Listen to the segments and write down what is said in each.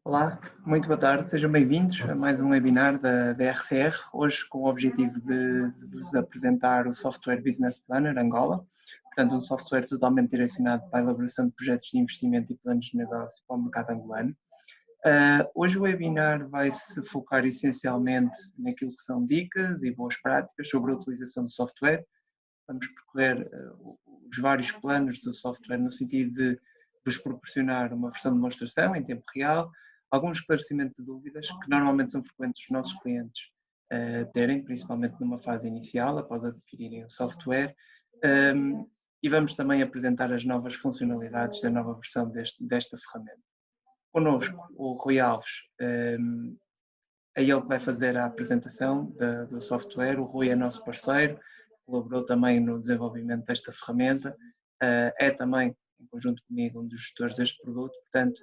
Olá, muito boa tarde, sejam bem-vindos a mais um webinar da RCR, hoje com o objetivo de vos apresentar o Software Business Planner Angola, portanto um software totalmente direcionado para a elaboração de projetos de investimento e planos de negócio para o mercado angolano. Hoje o webinar vai se focar essencialmente naquilo que são dicas e boas práticas sobre a utilização do software. Vamos percorrer os vários planos do software no sentido de vos proporcionar uma versão de demonstração em tempo real, algum esclarecimento de dúvidas que normalmente são frequentes os nossos clientes terem, principalmente numa fase inicial, após adquirirem o software, e vamos também apresentar as novas funcionalidades da nova versão desta ferramenta. Connosco, o Rui Alves, é ele que vai fazer a apresentação do software. O Rui é nosso parceiro, colaborou também no desenvolvimento desta ferramenta, é também, em conjunto comigo, um dos gestores deste produto. Portanto,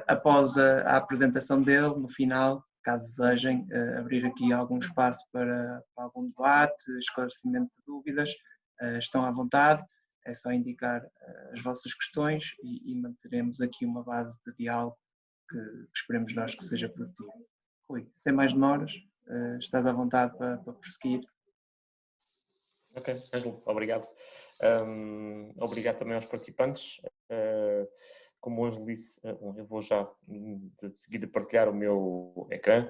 após a apresentação dele, no final, caso desejem abrir aqui algum espaço para algum debate, esclarecimento de dúvidas, estão à vontade, é só indicar as vossas questões e manteremos aqui uma base de diálogo que esperemos nós que seja produtivo. Rui, sem mais demoras, estás à vontade para prosseguir. Ok, Ângelo, obrigado. Obrigado também aos participantes. Como o Ângelo disse, eu vou já de seguida partilhar o meu ecrã.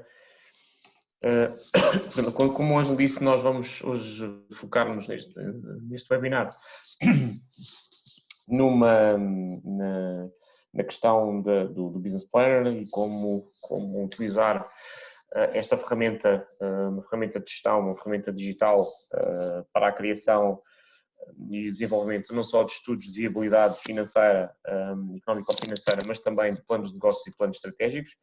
Como o Ângelo disse, nós vamos hoje focar-nos neste webinar na questão do Business Planner e como utilizar esta ferramenta, uma ferramenta de gestão, uma ferramenta digital para a criação e desenvolvimento não só de estudos de viabilidade financeira, económico-financeira, mas também de planos de negócios e planos estratégicos.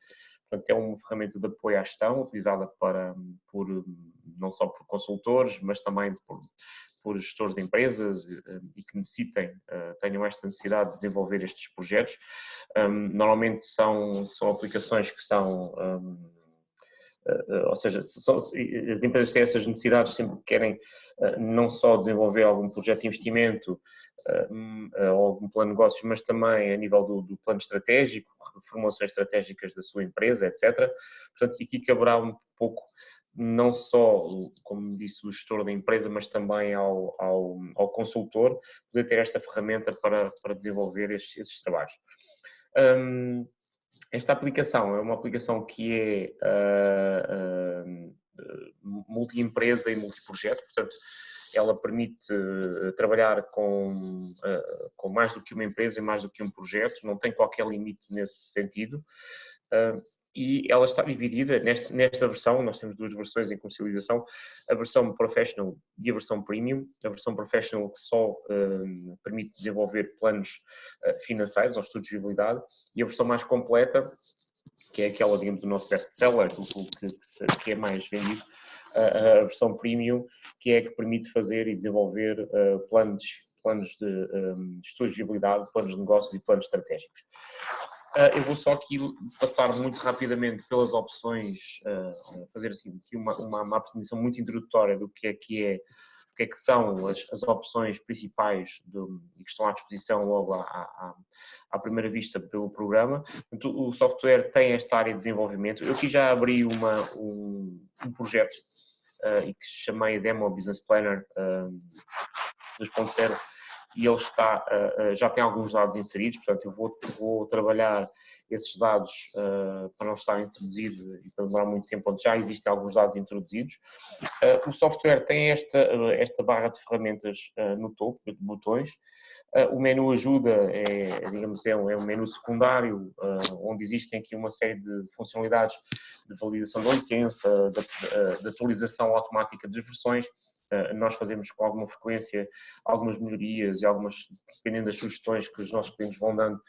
Portanto, é uma ferramenta de apoio à gestão, utilizada não só por consultores, mas também por gestores de empresas e que tenham esta necessidade de desenvolver estes projetos. Normalmente são aplicações que são... ou seja, as empresas têm essas necessidades sempre que querem não só desenvolver algum projeto de investimento ou algum plano de negócios, mas também a nível do plano estratégico, reformulações estratégicas da sua empresa, etc. Portanto, aqui caberá um pouco, não só, como disse, o gestor da empresa, mas também ao consultor, poder ter esta ferramenta para desenvolver esses trabalhos. Esta aplicação é uma aplicação que é multi-empresa e multi-projeto, portanto, ela permite trabalhar com mais do que uma empresa e mais do que um projeto, não tem qualquer limite nesse sentido. E ela está dividida nesta versão. Nós temos duas versões em comercialização, a versão Professional e a versão Premium. A versão Professional que só permite desenvolver planos financeiros ou estudos de viabilidade, e a versão mais completa, que é aquela, digamos, do nosso best-seller, que é mais vendido, a versão Premium, que é a que permite fazer e desenvolver planos de estudos de viabilidade, planos de negócios e planos estratégicos. Eu vou só aqui passar muito rapidamente pelas opções, fazer assim aqui uma apresentação muito introdutória do que é que são as opções principais e que estão à disposição logo à primeira vista pelo programa. Portanto, o software tem esta área de desenvolvimento. Eu aqui já abri um projeto e que chamei Demo Business Planner 2.0. E ele já tem alguns dados inseridos, portanto eu vou trabalhar esses dados para não estar introduzido e para demorar muito tempo, onde já existem alguns dados introduzidos. O software tem esta barra de ferramentas no topo, de botões. O menu ajuda é um menu secundário, onde existem aqui uma série de funcionalidades de validação da licença, de atualização automática das versões. Nós fazemos com alguma frequência algumas melhorias e dependendo das sugestões que os nossos clientes vão dando,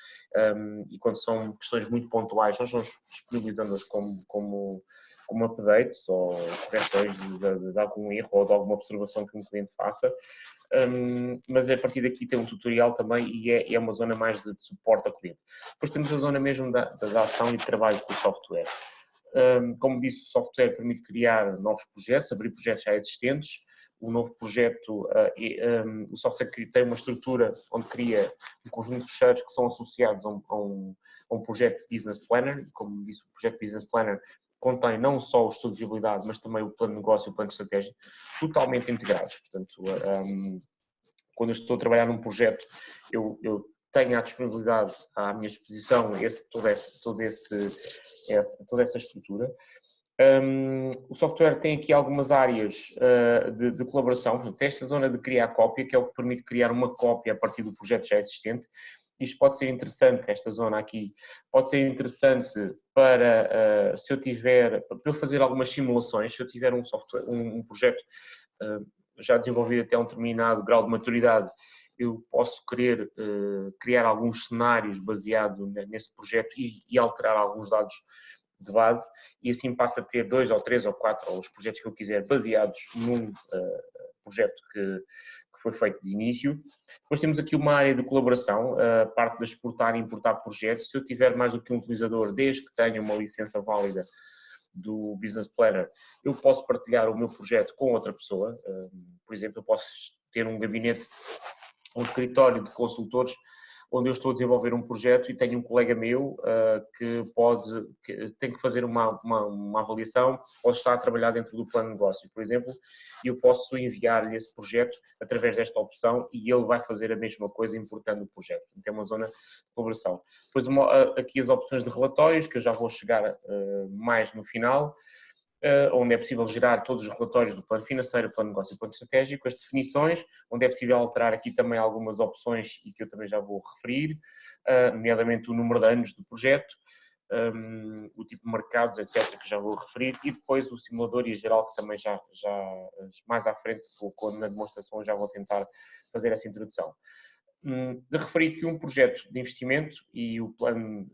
e quando são questões muito pontuais, nós vamos disponibilizando-as como updates ou correções de algum erro ou de alguma observação que um cliente faça. Mas a partir daqui tem um tutorial também e é uma zona mais de suporte ao cliente. Depois temos a zona mesmo da ação e de trabalho com o software. Como disse, o software permite criar novos projetos, abrir projetos já existentes, o novo projeto, o software tem uma estrutura onde cria um conjunto de fecheiros que são associados a um projeto Business Planner. Como disse, o projeto Business Planner contém não só o estudo de viabilidade, mas também o plano de negócio e o plano de estratégia, totalmente integrados. Portanto, quando eu estou a trabalhar num projeto, eu tenho à disponibilidade, à minha disposição, toda essa estrutura. O software tem aqui algumas áreas de colaboração. Portanto, esta zona de criar cópia, que é o que permite criar uma cópia a partir do projeto já existente. Isto pode ser interessante, esta zona aqui, pode ser interessante para, se eu tiver, para eu fazer algumas simulações, se eu tiver um software, um projeto já desenvolvido até um determinado grau de maturidade, eu posso querer criar alguns cenários baseado nesse projeto e alterar alguns dados de base, e assim passo a ter 2 ou 3 ou 4, ou os projetos que eu quiser, baseados num projeto que foi feito de início. Depois temos aqui uma área de colaboração, a parte de exportar e importar projetos. Se eu tiver mais do que um utilizador, desde que tenha uma licença válida do Business Planner, eu posso partilhar o meu projeto com outra pessoa. Por exemplo, eu posso ter um gabinete, um escritório de consultores, onde eu estou a desenvolver um projeto e tenho um colega meu que tem que fazer uma avaliação, pode estar a trabalhar dentro do plano de negócio, por exemplo, e eu posso enviar-lhe esse projeto através desta opção e ele vai fazer a mesma coisa importando o projeto. Então é uma zona de colaboração. Depois aqui as opções de relatórios, que eu já vou chegar mais no final, onde é possível gerar todos os relatórios do plano financeiro, plano de negócio e plano estratégico, as definições, onde é possível alterar aqui também algumas opções e que eu também já vou referir, nomeadamente o número de anos do projeto, o tipo de mercados, etc., que já vou referir, e depois o simulador e a geral, que também já mais à frente, na demonstração, já vou tentar fazer essa introdução. De referir que um projeto de investimento e o plano,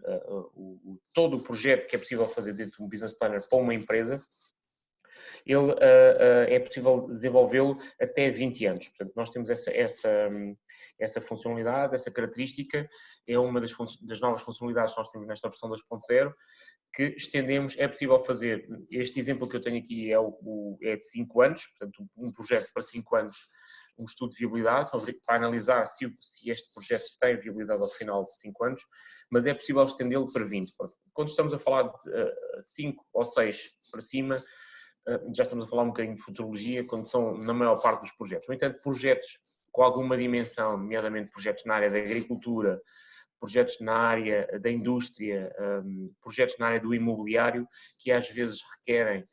todo o projeto que é possível fazer dentro de um business planner para uma empresa, ele é possível desenvolvê-lo até 20 anos. Portanto, nós temos essa funcionalidade, essa característica, é uma das novas funcionalidades que nós temos nesta versão 2.0, que estendemos, é possível fazer, este exemplo que eu tenho aqui é de 5 anos, portanto, um projeto para 5 anos, um estudo de viabilidade, para analisar se este projeto tem viabilidade ao final de 5 anos, mas é possível estendê-lo para 20. Quando estamos a falar de 5 ou 6 para cima, já estamos a falar um bocadinho de futurologia, quando são na maior parte dos projetos. No entanto, projetos com alguma dimensão, nomeadamente projetos na área da agricultura, projetos na área da indústria, projetos na área do imobiliário, que às vezes requerem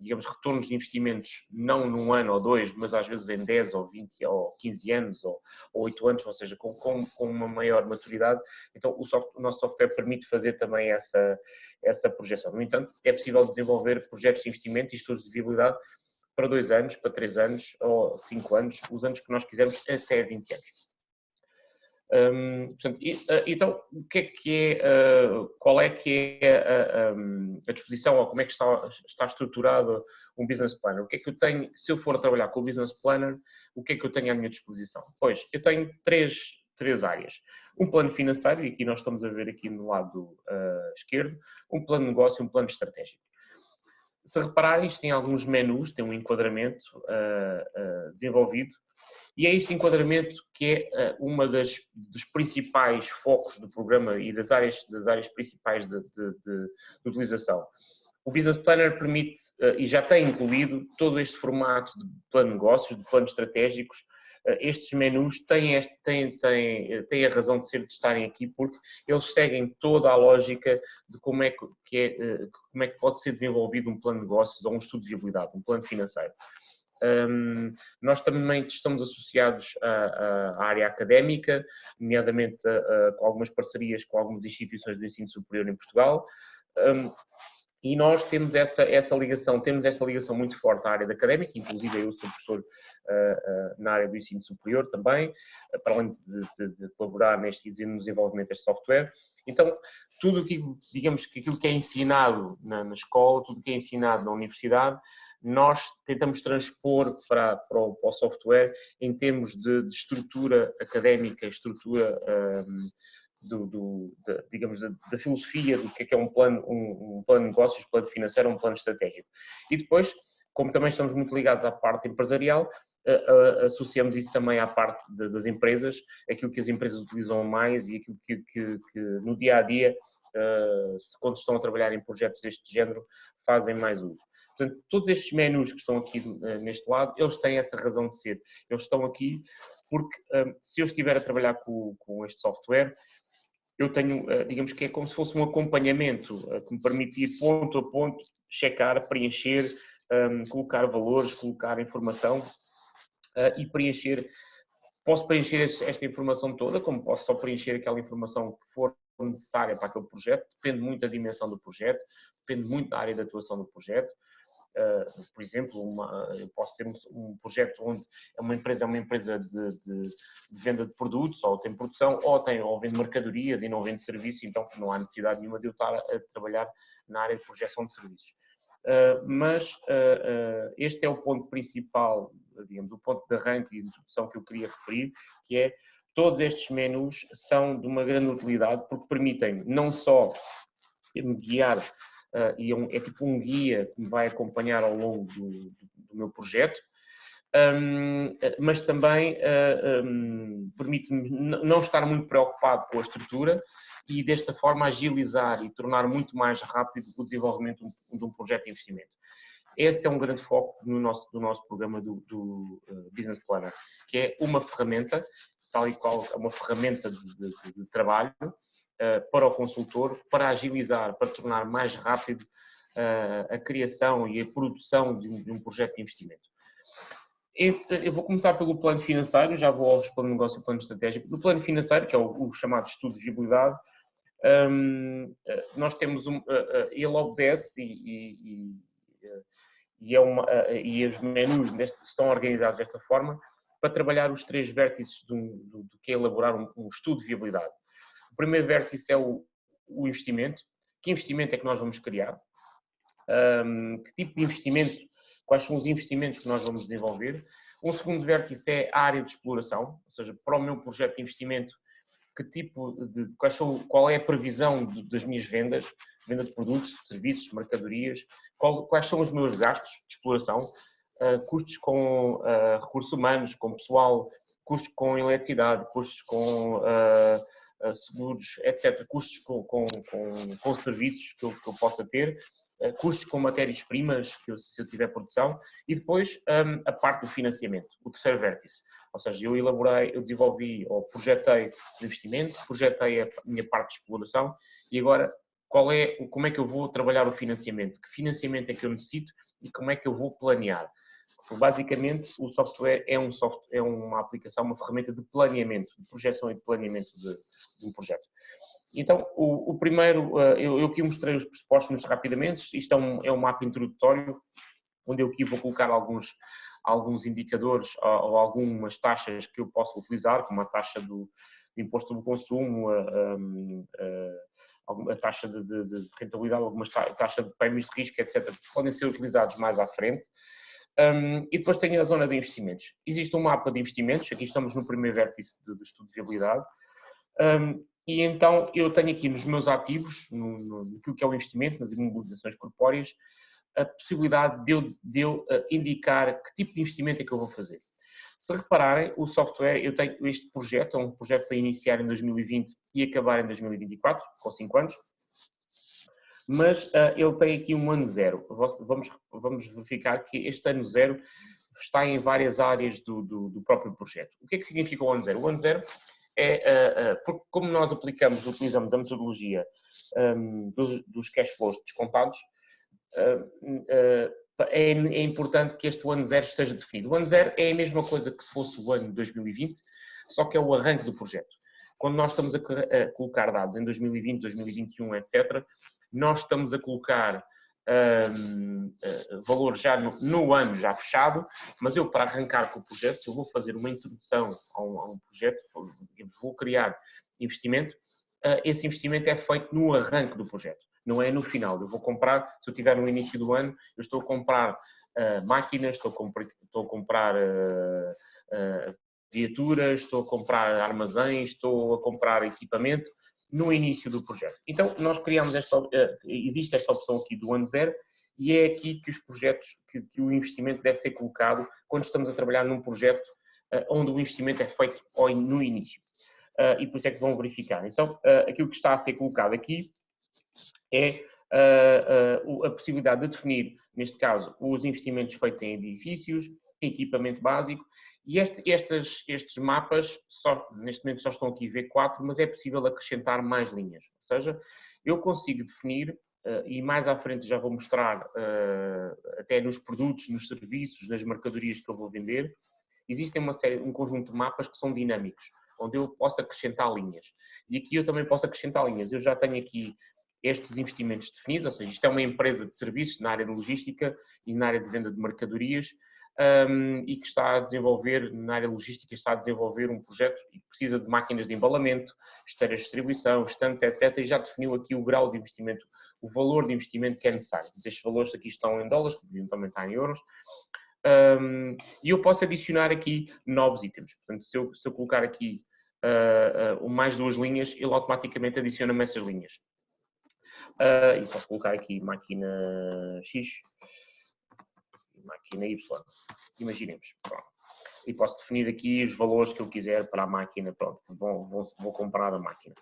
digamos, retornos de investimentos não num ano ou 2, mas às vezes em 10 ou 20 ou 15 anos ou 8 anos, ou seja, com uma maior maturidade. Então o nosso software permite fazer também essa projeção. No entanto, é possível desenvolver projetos de investimento e estudos de viabilidade para 2 anos, para 3 anos ou 5 anos, os anos que nós quisermos, até 20 anos. Portanto, então, qual é que é a disposição, ou como é que está estruturado um business planner? O que é que eu tenho, se eu for a trabalhar com o business planner, o que é que eu tenho à minha disposição? Pois, eu tenho três áreas. Um plano financeiro, e aqui nós estamos a ver aqui no lado esquerdo, um plano de negócio e um plano estratégico. Se repararem, isto tem alguns menus, tem um enquadramento desenvolvido. E é este enquadramento que é uma dos principais focos do programa e das áreas principais de utilização. O Business Planner permite, e já tem incluído, todo este formato de plano de negócios, de planos estratégicos. Estes menus têm a razão de ser, de estarem aqui, porque eles seguem toda a lógica de como é que pode ser desenvolvido um plano de negócios ou um estudo de viabilidade, um plano financeiro. Nós também estamos associados à área académica, nomeadamente com algumas parcerias com algumas instituições do ensino superior em Portugal, e nós temos essa ligação muito forte à área académica, inclusive eu sou professor na área do ensino superior também, para além de colaborar no desenvolvimento deste software. Então, tudo aquilo, digamos que aquilo que é ensinado na escola, tudo que é ensinado na universidade, nós tentamos transpor para o software em termos de estrutura académica, estrutura, digamos, da filosofia do que é um plano de negócios, um plano financeiro, um plano estratégico. E depois como também estamos muito ligados à parte empresarial, associamos isso também à parte das empresas, aquilo que as empresas utilizam mais e aquilo que no dia a dia, quando estão a trabalhar em projetos deste género, fazem mais uso. Portanto, todos estes menus que estão aqui neste lado, eles têm essa razão de ser. Eles estão aqui porque se eu estiver a trabalhar com este software, eu tenho, digamos que é como se fosse um acompanhamento que me permite ir ponto a ponto, checar, preencher, colocar valores, colocar informação e preencher. Posso preencher esta informação toda, como posso só preencher aquela informação que for necessária para aquele projeto, depende muito da dimensão do projeto, depende muito da área de atuação do projeto. Por exemplo, eu posso ter um projeto onde uma empresa de venda de produtos, ou tem produção, ou vende mercadorias e não vende serviços, então não há necessidade nenhuma de eu estar a trabalhar na área de projeção de serviços. Mas este é o ponto principal, digamos, o ponto de arranque e de introdução que eu queria referir, que é todos estes menus são de uma grande utilidade porque permitem não só me guiar, e é tipo um guia que me vai acompanhar ao longo do meu projeto, mas também permite-me não estar muito preocupado com a estrutura e desta forma agilizar e tornar muito mais rápido o desenvolvimento de um projeto de investimento. Esse é um grande foco do nosso programa do Business Planner, que é uma ferramenta, tal e qual uma ferramenta de trabalho para o consultor, para agilizar, para tornar mais rápido a criação e a produção de um projeto de investimento. Eu vou começar pelo plano financeiro, já vou aos plano de negócio e plano estratégico. No plano financeiro, que é o chamado estudo de viabilidade, nós temos ele obedece e os menus estão organizados desta forma para trabalhar os 3 vértices do que é elaborar um estudo de viabilidade. O primeiro vértice é o investimento. Que investimento é que nós vamos criar? Que tipo de investimento? Quais são os investimentos que nós vamos desenvolver? Um segundo vértice é a área de exploração, ou seja, para o meu projeto de investimento, qual é a previsão das minhas vendas, venda de produtos, de serviços, de mercadorias, quais são os meus gastos de exploração, custos com recursos humanos, com pessoal, custos com eletricidade, custos com seguros, etc., custos com serviços que eu possa ter, custos com matérias-primas, se eu tiver produção, e depois a parte do financiamento, o terceiro vértice. Ou seja, eu desenvolvi ou projetei o investimento, projetei a minha parte de exploração e agora como é que eu vou trabalhar o financiamento? Que financiamento é que eu necessito e como é que eu vou planear? Porque, basicamente, o software é uma aplicação, uma ferramenta de planeamento, de projeção e de planeamento de um projeto. Então, o primeiro, eu aqui mostrei os pressupostos rapidamente, isto é um mapa introdutório, onde eu aqui vou colocar alguns indicadores ou algumas taxas que eu posso utilizar, como a taxa do imposto sobre o consumo, a taxa de rentabilidade, algumas taxas de prémios de risco, etc., que podem ser utilizados mais à frente. E depois tenho a zona de investimentos. Existe um mapa de investimentos, aqui estamos no primeiro vértice do estudo de viabilidade, e então eu tenho aqui nos meus ativos, naquilo que é o investimento, nas imobilizações corpóreas, a possibilidade de eu indicar que tipo de investimento é que eu vou fazer. Se repararem, o software, eu tenho este projeto, é um projeto para iniciar em 2020 e acabar em 2024, com 5 anos, mas ele tem aqui um ano zero. Vamos verificar que este ano zero está em várias áreas do próprio projeto. O que é que significa o ano zero? O ano zero é, porque como nós utilizamos a metodologia dos cash flows descontados, é importante que este ano zero esteja definido. O ano zero é a mesma coisa que se fosse o ano de 2020, só que é o arranque do projeto. Quando nós estamos a colocar dados em 2020, 2021, etc., nós estamos a colocar valor já no ano já fechado, mas eu, para arrancar com o projeto, se eu vou fazer uma introdução a um projeto, vou criar investimento, esse investimento é feito no arranque do projeto, não é no final. Eu vou comprar, se eu tiver no início do ano, eu estou a comprar máquinas, estou a comprar viaturas, estou a comprar armazéns, estou a comprar equipamento no início do projeto. Então, nós criamos existe esta opção aqui do ano zero e é aqui que os projetos, que o investimento deve ser colocado quando estamos a trabalhar num projeto onde o investimento é feito no início. E por isso é que vão verificar. Então, aquilo que está a ser colocado aqui é a possibilidade de definir, neste caso, os investimentos feitos em edifícios, equipamento básico, e estes mapas, neste momento só estão aqui V4, mas é possível acrescentar mais linhas. Ou seja, eu consigo definir, e mais à frente já vou mostrar, até nos produtos, nos serviços, nas mercadorias que eu vou vender, existem um conjunto de mapas que são dinâmicos, onde eu posso acrescentar linhas. E aqui eu também posso acrescentar linhas. Eu já tenho aqui estes investimentos definidos, ou seja, isto é uma empresa de serviços na área de logística e na área de venda de mercadorias, e que está a desenvolver, na área logística, está a desenvolver um projeto e precisa de máquinas de embalamento, esteiras de distribuição, estantes, etc. E já definiu aqui o grau de investimento, o valor de investimento que é necessário. Estes valores aqui estão em dólares, que podiam também estar em euros. E eu posso adicionar aqui novos itens. Portanto, se eu colocar aqui mais 2 linhas, ele automaticamente adiciona-me essas linhas. E posso colocar aqui máquina X, máquina Y, imaginemos. Pronto. E posso definir aqui os valores que eu quiser para a máquina, pronto, vou comprar a máquina.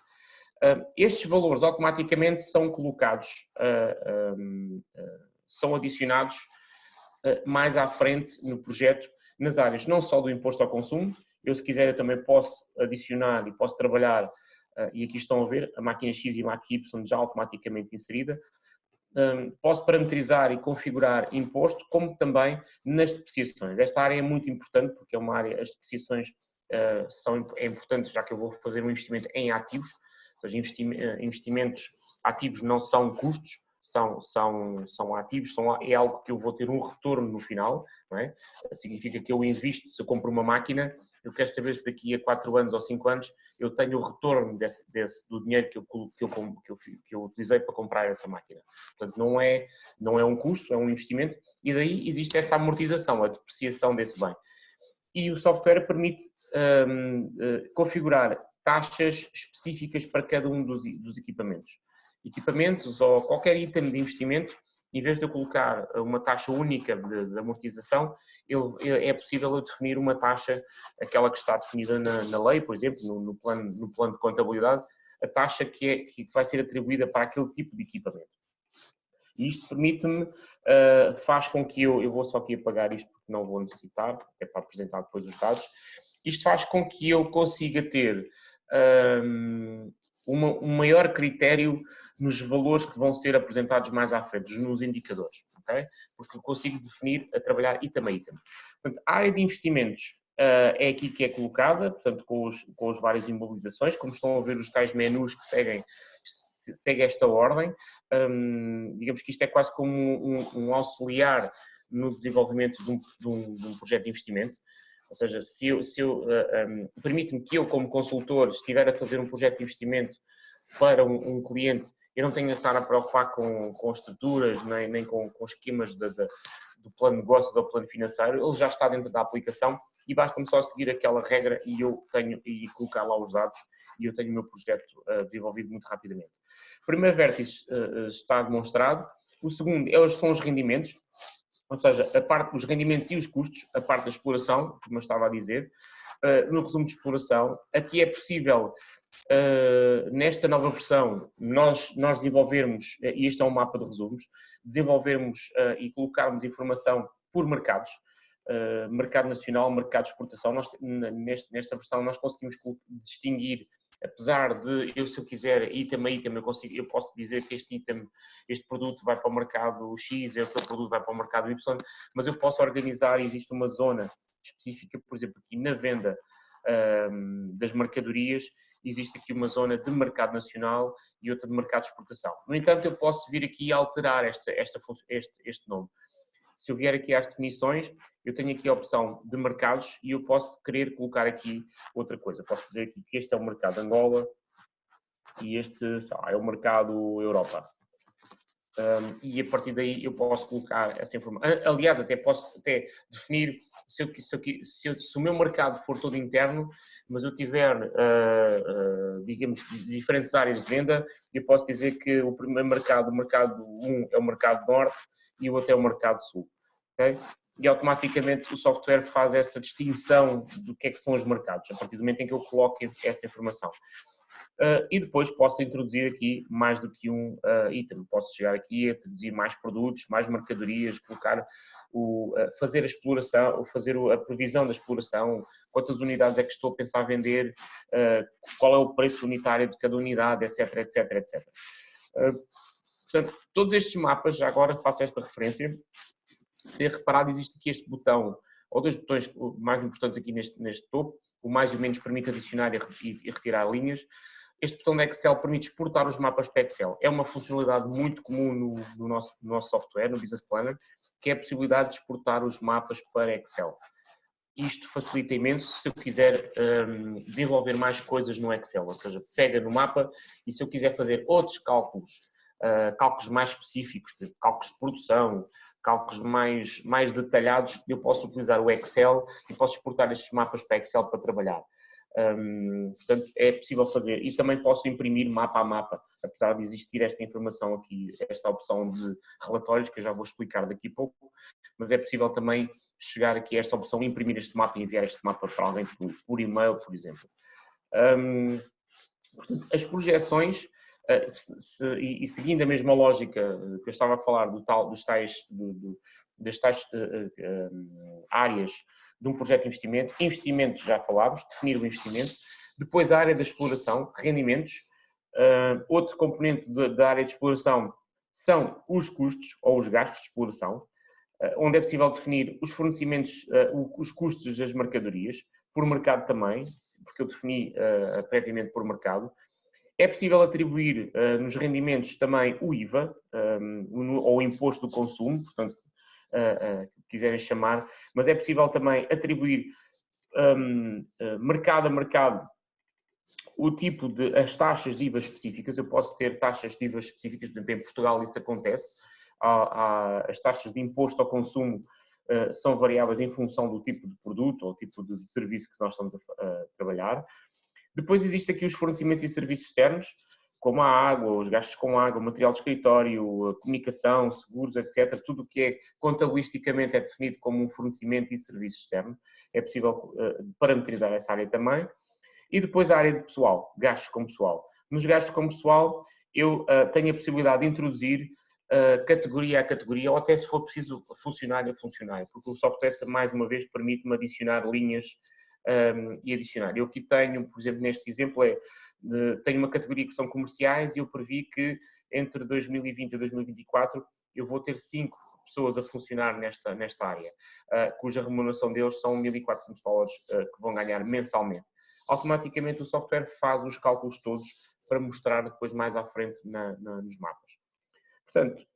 Estes valores automaticamente são colocados, são adicionados mais à frente no projeto, nas áreas não só do imposto ao consumo, eu se quiser eu também posso adicionar e posso trabalhar, e aqui estão a ver, a máquina X e a máquina Y já automaticamente inserida, posso parametrizar e configurar imposto, como também nas depreciações. Esta área é muito importante porque é uma área, as depreciações é importante já que eu vou fazer um investimento em ativos, ou seja, investimentos ativos não são custos, são ativos, é algo que eu vou ter um retorno no final, não é? Significa que eu invisto, se eu compro uma máquina, eu quero saber se daqui a 4 anos ou 5 anos eu tenho o retorno do dinheiro que eu utilizei para comprar essa máquina. Portanto, não é um custo, é um investimento, e daí existe esta amortização, a depreciação desse bem. E o software permite configurar taxas específicas para cada um dos equipamentos ou qualquer item de investimento. Em vez de eu colocar uma taxa única de amortização, é possível eu definir uma taxa, aquela que está definida na lei, por exemplo, no plano de contabilidade, a taxa que vai ser atribuída para aquele tipo de equipamento. E isto permite-me, faz com que eu vou só aqui apagar isto porque não vou necessitar, é para apresentar depois os dados, isto faz com que eu consiga ter um maior critério nos valores que vão ser apresentados mais à frente, nos indicadores, ok? Porque eu consigo definir a trabalhar item a item. Portanto, a área de investimentos é aqui que é colocada, portanto, com os várias imobilizações, como estão a ver os tais menus que seguem esta ordem. Digamos que isto é quase como um auxiliar no desenvolvimento de um projeto de investimento. Ou seja, permite-me que eu, como consultor, estiver a fazer um projeto de investimento para um cliente, eu não tenho de estar a preocupar com estruturas, nem com esquemas do plano de negócio, do plano financeiro, ele já está dentro da aplicação e basta-me só seguir aquela regra e colocar lá os dados e eu tenho o meu projeto desenvolvido muito rapidamente. O primeiro vértice está demonstrado, o segundo são os rendimentos, ou seja, a parte dos rendimentos e os custos, a parte da exploração, como eu estava a dizer, no resumo de exploração, aqui é possível, nesta nova versão, nós desenvolvermos, e este é um mapa de resumos, desenvolvermos e colocarmos informação por mercados, mercado nacional, mercado de exportação. Nesta versão nós conseguimos distinguir, apesar de se eu quiser item a item, eu posso dizer que este produto vai para o mercado X, este produto vai para o mercado Y, mas eu posso organizar, existe uma zona específica, por exemplo, aqui na venda das mercadorias, existe aqui uma zona de mercado nacional e outra de mercado de exportação. No entanto, eu posso vir aqui e alterar este nome. Se eu vier aqui às definições, eu tenho aqui a opção de mercados e eu posso querer colocar aqui outra coisa. Posso dizer aqui que este é o mercado Angola e este é o mercado Europa. E a partir daí eu posso colocar essa informação. Aliás, posso definir, se o meu mercado for todo interno, mas eu tiver, digamos, diferentes áreas de venda, eu posso dizer que o primeiro mercado, o mercado 1 é o mercado norte e o outro é o mercado sul. Okay? E automaticamente o software faz essa distinção do que é que são os mercados, a partir do momento em que eu coloco essa informação. E depois posso introduzir aqui mais do que um item, posso chegar aqui a introduzir mais produtos, mais mercadorias, colocar fazer a exploração, ou fazer a previsão da exploração, quantas unidades é que estou a pensar vender, qual é o preço unitário de cada unidade, etc, etc, etc. Portanto, todos estes mapas, já agora faço esta referência, se ter reparado, existe aqui este botão, ou dois botões mais importantes aqui neste topo, o mais e o menos permite adicionar e retirar linhas. Este botão de Excel permite exportar os mapas para Excel. É uma funcionalidade muito comum no nosso software, no Business Planner, que é a possibilidade de exportar os mapas para Excel. Isto facilita imenso se eu quiser desenvolver mais coisas no Excel, ou seja, pega no mapa e se eu quiser fazer outros cálculos, cálculos mais específicos, tipo cálculos de produção, cálculos mais detalhados, eu posso utilizar o Excel e posso exportar estes mapas para Excel para trabalhar. Portanto, é possível fazer. E também posso imprimir mapa a mapa, apesar de existir esta informação aqui, esta opção de relatórios, que eu já vou explicar daqui a pouco, mas é possível também chegar aqui a esta opção, imprimir este mapa e enviar este mapa para alguém por e-mail, por exemplo. Portanto, as projeções, e seguindo a mesma lógica que eu estava a falar das tais áreas de um projeto de investimento, investimento já falámos, definir o investimento, depois a área da exploração, rendimentos, outro componente da área de exploração são os custos ou os gastos de exploração, onde é possível definir os fornecimentos, os custos das mercadorias, por mercado também, porque eu defini previamente por mercado. É possível atribuir nos rendimentos também o IVA, ou o imposto do consumo, portanto, quiserem chamar, mas é possível também atribuir mercado a mercado o tipo de as taxas de IVA específicas. Eu posso ter taxas de IVA específicas, por exemplo, em Portugal isso acontece, as taxas de imposto ao consumo são variáveis em função do tipo de produto ou tipo de serviço que nós estamos a trabalhar. Depois existem aqui os fornecimentos e serviços externos, como a água, os gastos com água, material de escritório, a comunicação, seguros, etc. Tudo o que é contabilisticamente é definido como um fornecimento e serviço externo. É possível parametrizar essa área também. E depois a área de pessoal, gastos com pessoal. Nos gastos com pessoal, eu tenho a possibilidade de introduzir categoria a categoria, ou até se for preciso funcionário a funcionário, porque o software, mais uma vez, permite-me adicionar linhas e adicionar. Eu aqui tenho, por exemplo, neste exemplo, tenho uma categoria que são comerciais e eu previ que entre 2020 e 2024 eu vou ter 5 pessoas a funcionar nesta área, cuja remuneração deles são $1.400 que vão ganhar mensalmente. Automaticamente o software faz os cálculos todos para mostrar depois mais à frente nos mapas. Portanto,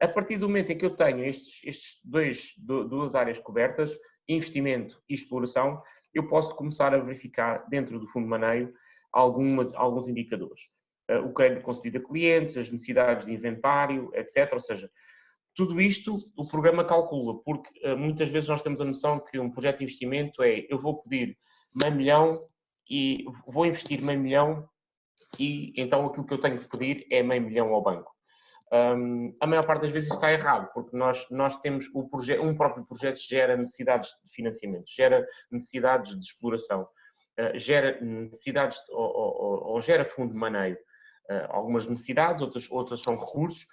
a partir do momento em que eu tenho estes duas áreas cobertas, investimento e exploração, eu posso começar a verificar dentro do fundo de maneio alguns indicadores. O crédito concedido a clientes, as necessidades de inventário, etc. Ou seja, tudo isto o programa calcula, porque muitas vezes nós temos a noção que um projeto de investimento eu vou pedir meio milhão e vou investir meio milhão e então aquilo que eu tenho que pedir é meio milhão ao banco. A maior parte das vezes isso está errado, porque nós temos um próprio projeto gera necessidades de financiamento, gera necessidades de exploração, gera necessidades ou gera fundo de maneio. Algumas necessidades, outras são recursos,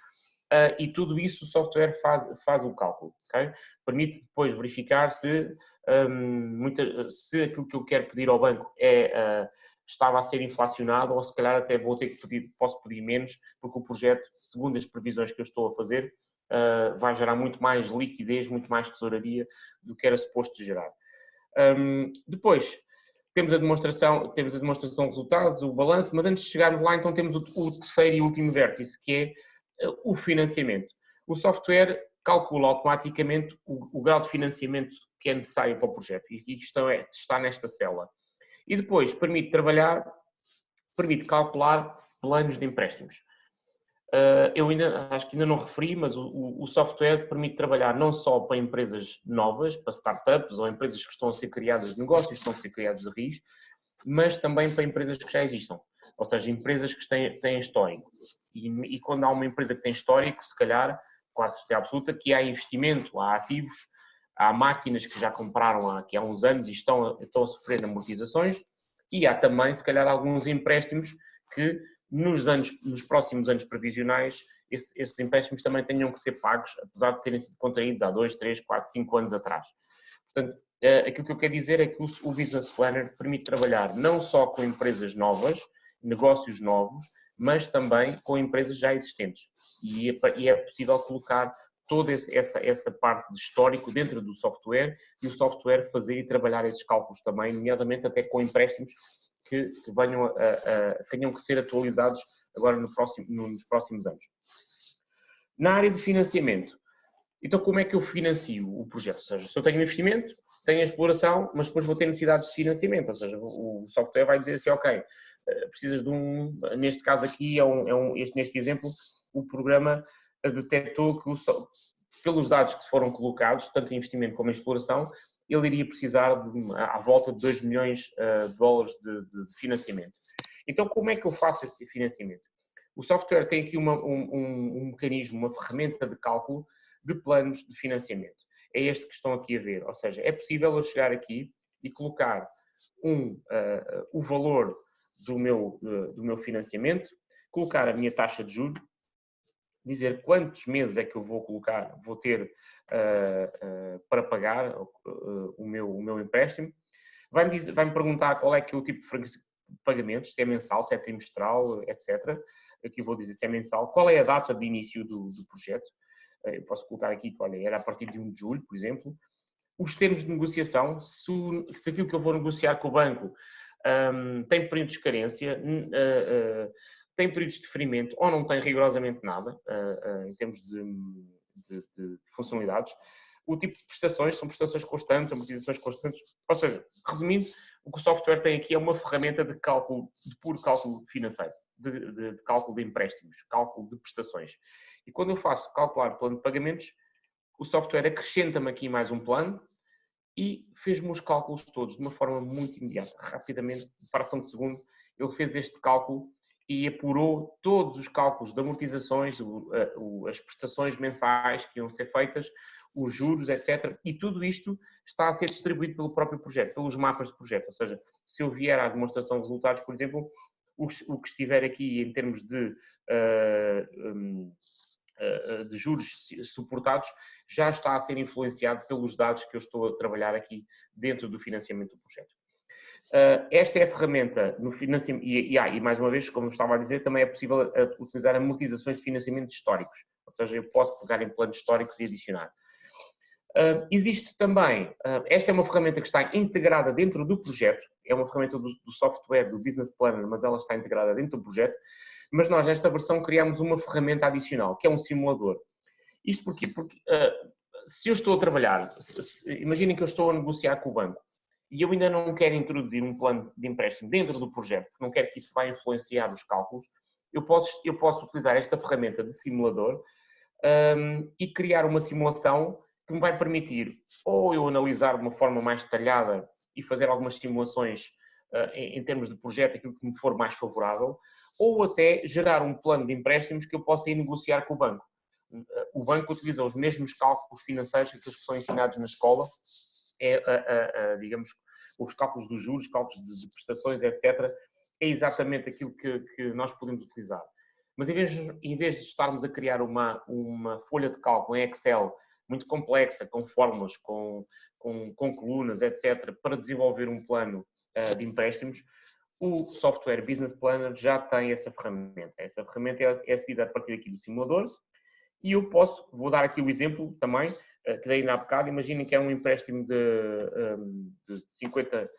e tudo isso o software faz o cálculo. Okay? Permite depois verificar se aquilo que eu quero pedir ao banco estava a ser inflacionado ou se calhar até posso pedir menos, porque o projeto, segundo as previsões que eu estou a fazer, vai gerar muito mais liquidez, muito mais tesouraria do que era suposto gerar. Depois, temos a demonstração de resultados, o balanço, mas antes de chegarmos lá, então temos o terceiro e último vértice, que é o financiamento. O software calcula automaticamente o grau de financiamento que é necessário para o projeto, e isto está nesta célula. E depois permite calcular planos de empréstimos. Eu acho que ainda não referi, mas o software permite trabalhar não só para empresas novas, para startups ou empresas que estão a ser criadas de negócios, estão a ser criadas de raiz, mas também para empresas que já existam, ou seja, empresas que têm histórico. E quando há uma empresa que tem histórico, se calhar quase certeza absoluta que há investimento, há ativos, há máquinas que já compraram aqui há uns anos e estão a sofrer amortizações, e há também, se calhar, alguns empréstimos que nos próximos anos previsionais esses empréstimos também tenham que ser pagos, apesar de terem sido contraídos há 2, 3, 4, 5 anos atrás. Portanto, aquilo que eu quero dizer é que o Business Planner permite trabalhar não só com empresas novas, negócios novos, mas também com empresas já existentes. E é possível colocar toda essa parte de histórico dentro do software e o software fazer e trabalhar esses cálculos também, nomeadamente até com empréstimos que tenham que ser atualizados agora nos próximos anos. Na área de financiamento, então como é que eu financio o projeto? Ou seja, se eu tenho um investimento, tenho a exploração, mas depois vou ter necessidades de financiamento, ou seja, o software vai dizer assim, ok, precisas de neste caso aqui, neste exemplo, o programa detectou que pelos dados que foram colocados, tanto em investimento como em exploração, ele iria precisar à volta de 2 milhões de dólares de financiamento. Então, como é que eu faço esse financiamento? O software tem aqui um mecanismo, uma ferramenta de cálculo de planos de financiamento. É este que estão aqui a ver, ou seja, é possível eu chegar aqui e colocar o valor do meu financiamento, colocar a minha taxa de juros, dizer quantos meses é que eu vou ter para pagar o meu empréstimo. Vai-me perguntar qual é que é o tipo de pagamentos, se é mensal, se é trimestral, etc. Aqui vou dizer se é mensal. Qual é a data de início do projeto? Eu posso colocar aqui, olha, era a partir de 1 de julho, por exemplo. Os termos de negociação, se aquilo que eu vou negociar com o banco tem períodos de carência, tem períodos de deferimento ou não tem rigorosamente nada em termos de funcionalidades. O tipo de prestações são prestações constantes, amortizações constantes. Ou seja, resumindo, o que o software tem aqui é uma ferramenta de cálculo, de puro cálculo financeiro, de cálculo de empréstimos, cálculo de prestações. E quando eu faço calcular plano de pagamentos, o software acrescenta-me aqui mais um plano e fez-me os cálculos todos de uma forma muito imediata, rapidamente, de fração de segundo. Ele fez este cálculo e apurou todos os cálculos de amortizações, as prestações mensais que iam ser feitas, os juros, etc. E tudo isto está a ser distribuído pelo próprio projeto, pelos mapas de projeto. Ou seja, se eu vier à demonstração de resultados, por exemplo, o que estiver aqui em termos de juros suportados já está a ser influenciado pelos dados que eu estou a trabalhar aqui dentro do financiamento do projeto. Esta é a ferramenta no financiamento, e mais uma vez, como estava a dizer, também é possível utilizar amortizações de financiamento históricos, ou seja, eu posso pegar em planos históricos e adicionar. Existe também, esta é uma ferramenta que está integrada dentro do projeto, é uma ferramenta do software, do Business Planner, mas ela está integrada dentro do projeto, mas nós nesta versão criamos uma ferramenta adicional, que é um simulador. Isto porquê? Porque se eu estou a trabalhar, imaginem que eu estou a negociar com o banco e eu ainda não quero introduzir um plano de empréstimo dentro do projeto, porque não quero que isso vá influenciar os cálculos, eu posso utilizar esta ferramenta de simulador e criar uma simulação que me vai permitir ou eu analisar de uma forma mais detalhada e fazer algumas simulações em termos de projeto, aquilo que me for mais favorável, ou até gerar um plano de empréstimos que eu possa ir negociar com o banco. O banco utiliza os mesmos cálculos financeiros que aqueles que são ensinados na escola, digamos, os cálculos dos juros, cálculos de prestações, etc. É exatamente aquilo que nós podemos utilizar. Mas em vez de estarmos a criar uma folha de cálculo em Excel muito complexa, com fórmulas, com colunas, etc., para desenvolver um plano de empréstimos, o software Business Planner já tem essa ferramenta. Essa ferramenta é acedida a partir aqui do simulador e eu vou dar aqui o exemplo também, que dei ainda há bocado. Imaginem que é um empréstimo de 50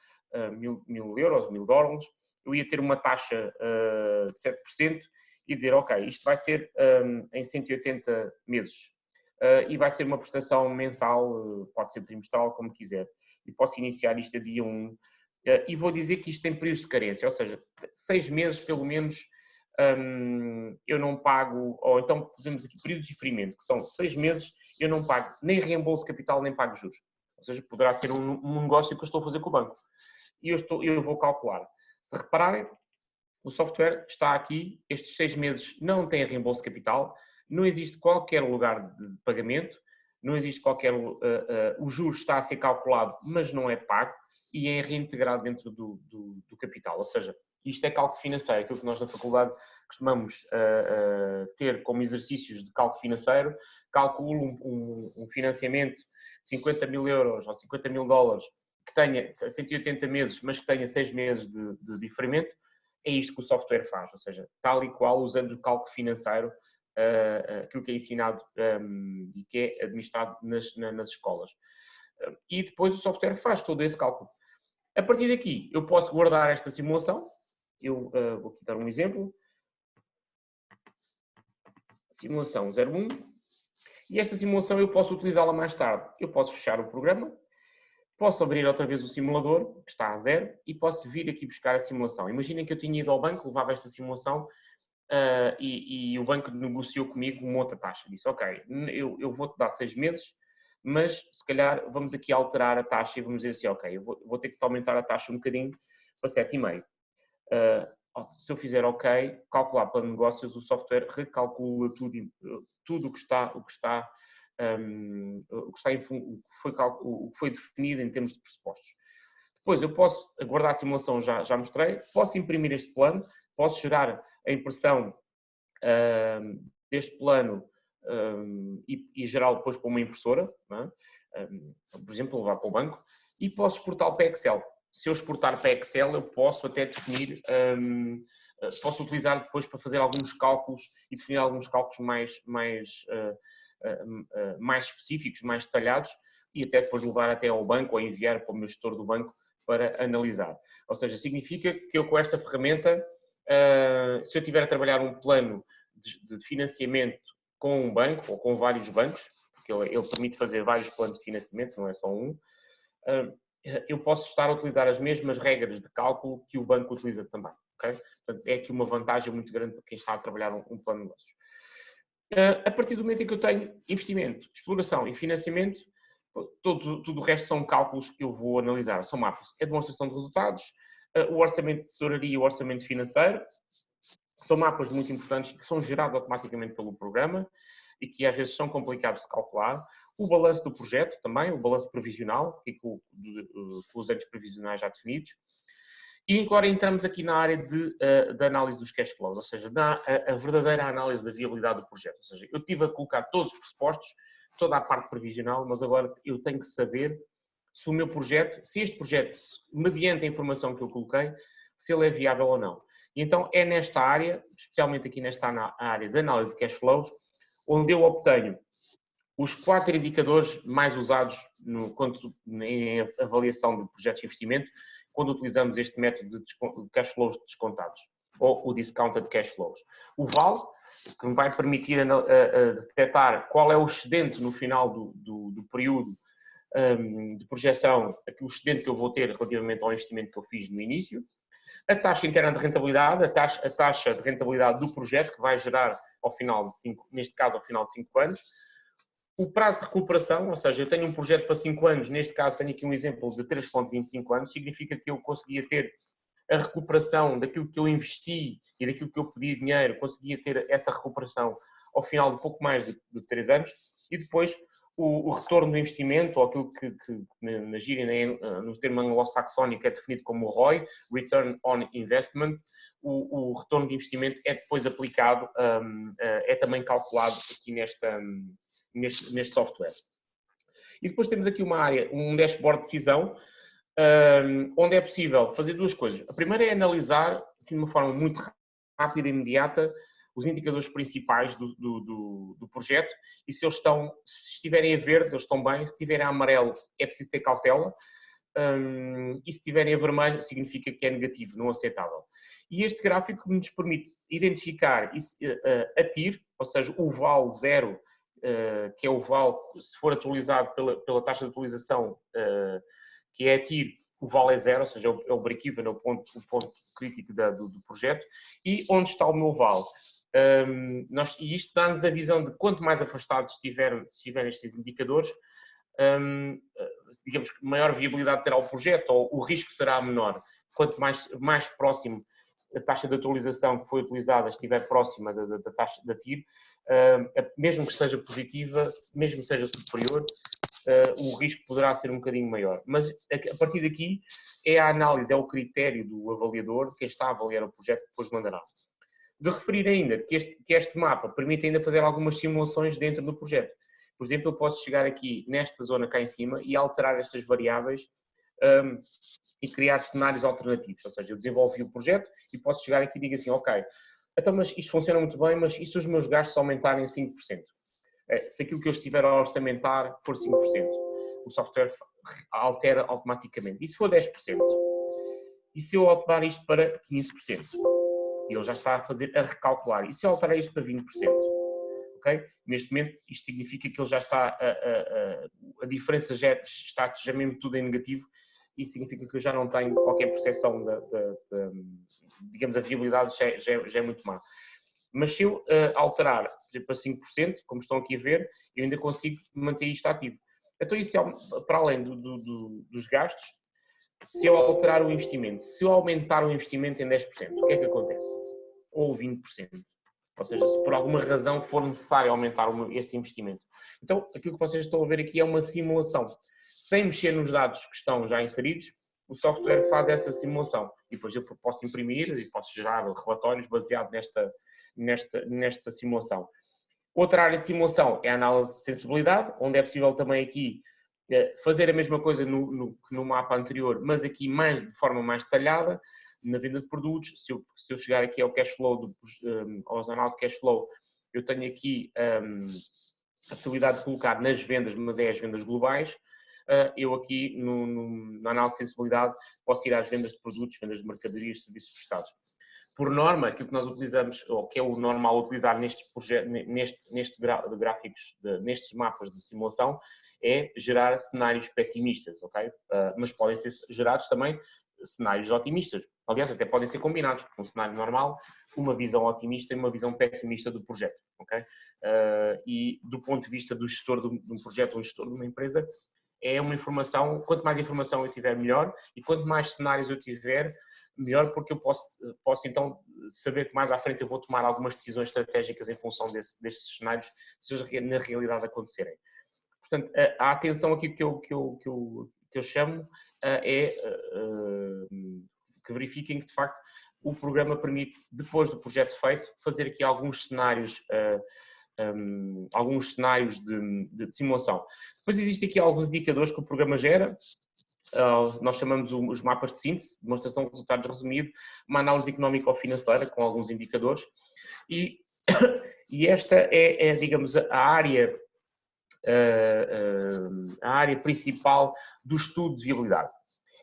mil euros, 1000 dólares. Eu ia ter uma taxa de 7% e dizer, ok, isto vai ser em 180 meses. E vai ser uma prestação mensal, pode ser trimestral, como quiser. E posso iniciar isto a dia 1. E vou dizer que isto tem períodos de carência, ou seja, 6 meses pelo menos eu não pago, ou então podemos aqui períodos de diferimento, que são 6 meses eu não pago nem reembolso capital nem pago juros. Ou seja, poderá ser um negócio que eu estou a fazer com o banco. E eu vou calcular. Se repararem, o software está aqui, estes 6 meses não têm reembolso capital, não existe qualquer lugar de pagamento, não existe qualquer... o juro está a ser calculado, mas não é pago e é reintegrado dentro do capital. Ou seja, isto é cálculo financeiro, aquilo que nós na faculdade costumamos ter como exercícios de cálculo financeiro. Calculo um financiamento de 50 mil euros ou 50 mil dólares que tenha 180 meses, mas que tenha 6 meses de diferimento. É isto que o software faz, ou seja, tal e qual, usando o cálculo financeiro, aquilo que é ensinado e que é administrado nas escolas. E depois o software faz todo esse cálculo. A partir daqui, eu posso guardar esta simulação. Eu vou aqui dar um exemplo. Simulação 01. E esta simulação eu posso utilizá-la mais tarde. Eu posso fechar o programa, posso abrir outra vez o simulador, que está a 0, e posso vir aqui buscar a simulação. Imaginem que eu tinha ido ao banco, levava esta simulação e o banco negociou comigo uma outra taxa. Disse, ok, eu vou-te dar 6 meses, mas se calhar vamos aqui alterar a taxa e vamos dizer assim, ok, eu vou ter que aumentar a taxa um bocadinho para 7,5. Se eu fizer ok, calcular plano de negócios, o software recalcula tudo o que foi definido em termos de pressupostos. Depois eu posso guardar a simulação, já mostrei, posso imprimir este plano, posso gerar a impressão deste plano e gerá-lo depois para uma impressora, não é? Por exemplo, levar para o banco, e posso exportá-lo para Excel. Se eu exportar para Excel, eu posso até definir, posso utilizar depois para fazer alguns cálculos e definir alguns cálculos mais específicos, mais detalhados, e até depois levar até ao banco ou enviar para o meu gestor do banco para analisar. Ou seja, significa que eu com esta ferramenta, se eu estiver a trabalhar um plano de financiamento com um banco ou com vários bancos, porque ele permite fazer vários planos de financiamento, não é só um, eu posso estar a utilizar as mesmas regras de cálculo que o banco utiliza também. Okay? Portanto, é aqui uma vantagem muito grande para quem está a trabalhar um plano de negócios. A partir do momento em que eu tenho investimento, exploração e financiamento, tudo o resto são cálculos que eu vou analisar. São mapas. É demonstração de resultados, o orçamento de tesouraria e o orçamento financeiro. São mapas muito importantes que são gerados automaticamente pelo programa e que às vezes são complicados de calcular. O balanço do projeto também, o balanço previsional, com os anos previsionais já definidos. E agora entramos aqui na área de análise dos cash flows, ou seja, a verdadeira análise da viabilidade do projeto. Ou seja, eu tive a colocar todos os pressupostos, toda a parte previsional, mas agora eu tenho que saber se o meu projeto, se este projeto, mediante a informação que eu coloquei, se ele é viável ou não. E então é nesta área, especialmente aqui nesta área de análise de cash flows, onde eu obtenho os 4 indicadores mais usados em avaliação de projetos de investimento, quando utilizamos este método de cash flows descontados, ou o discounted cash flows. O VAL, que me vai permitir detectar qual é o excedente no final do período de projeção, o excedente que eu vou ter relativamente ao investimento que eu fiz no início. A taxa interna de rentabilidade, a taxa de rentabilidade do projeto, que vai gerar ao final de 5, neste caso ao final de 5 anos. O prazo de recuperação, ou seja, eu tenho um projeto para 5 anos, neste caso tenho aqui um exemplo de 3,25 anos, significa que eu conseguia ter a recuperação daquilo que eu investi e daquilo que eu pedi dinheiro, conseguia ter essa recuperação ao final de pouco mais de 3 anos, e depois o retorno do investimento, ou aquilo que na gíria, no termo anglo-saxónico, é definido como o ROI, Return on Investment. O retorno de investimento é depois aplicado, é também calculado aqui neste software. E depois temos aqui uma área, um dashboard de decisão, onde é possível fazer 2 coisas. A primeira é analisar, assim, de uma forma muito rápida e imediata, os indicadores principais do projeto, e se estiverem a verde, eles estão bem, se estiverem a amarelo, é preciso ter cautela, e se estiverem a vermelho, significa que é negativo, não aceitável. E este gráfico nos permite identificar a TIR, ou seja, o VAL 0, que é o VAL, se for atualizado pela taxa de atualização, que é a TIR, o VAL é 0, ou seja, é o break-even, é o ponto crítico do projeto, e onde está o meu VAL. E isto dá-nos a visão de quanto mais afastados estiverem estes indicadores, digamos que maior viabilidade terá o projeto, ou o risco será menor. Quanto mais próximo a taxa de atualização que foi utilizada estiver próxima da taxa da TIR, mesmo que seja positiva, mesmo que seja superior, o risco poderá ser um bocadinho maior. Mas a partir daqui é a análise, é o critério do avaliador, quem está a avaliar o projeto, depois mandará. De referir ainda que este mapa permite ainda fazer algumas simulações dentro do projeto. Por exemplo, eu posso chegar aqui nesta zona cá em cima e alterar estas variáveis e criar cenários alternativos. Ou seja, eu desenvolvi o projeto e posso chegar aqui e digo assim, ok, então, mas isto funciona muito bem, mas e se os meus gastos aumentarem 5%? Se aquilo que eu estiver a orçamentar for 5%, o software altera automaticamente. E se for 10%? E se eu alterar isto para 15%? E ele já está a recalcular. E se eu alterar isto para 20%? Okay? Neste momento, isto significa que ele já está, a diferença está já mesmo tudo em negativo e significa que eu já não tenho qualquer percepção digamos, a viabilidade já é muito má. Mas se eu alterar, por exemplo, para 5%, como estão aqui a ver, eu ainda consigo manter isto ativo. Então isso é para além dos gastos. Se eu alterar o investimento, se eu aumentar o investimento em 10%, o que é que acontece? Ou 20%. Ou seja, se por alguma razão for necessário aumentar esse investimento. Então, aquilo que vocês estão a ver aqui é uma simulação. Sem mexer nos dados que estão já inseridos, o software faz essa simulação. E depois eu posso imprimir e posso gerar relatórios baseados nesta simulação. Outra área de simulação é a análise de sensibilidade, onde é possível também aqui fazer a mesma coisa que no mapa anterior, mas aqui de forma mais detalhada, na venda de produtos. Se eu chegar aqui ao cash flow, aos análises de cash flow, eu tenho aqui a possibilidade de colocar nas vendas, mas é as vendas globais. Eu aqui, na análise de sensibilidade, posso ir às vendas de produtos, vendas de mercadorias, serviços prestados. Por norma, aquilo que nós utilizamos, ou que é o normal utilizar nestes gráficos, nestes mapas de simulação, é gerar cenários pessimistas, ok? Mas podem ser gerados também cenários otimistas. Aliás, até podem ser combinados. Um cenário normal, uma visão otimista e uma visão pessimista do projeto, ok? E do ponto de vista do gestor de um projeto, um gestor de uma empresa, é uma informação, quanto mais informação eu tiver, melhor, e quanto mais cenários eu tiver, melhor, porque eu posso então saber que mais à frente eu vou tomar algumas decisões estratégicas em função destes cenários, se eles na realidade acontecerem. Portanto, a atenção aqui que eu chamo é que verifiquem que, de facto, o programa permite, depois do projeto feito, fazer aqui alguns cenários de simulação. Depois existem aqui alguns indicadores que o programa gera. Nós chamamos os mapas de síntese, demonstração de resultados resumido, uma análise económico-financeira com alguns indicadores. E esta é, digamos, a área principal do estudo de viabilidade.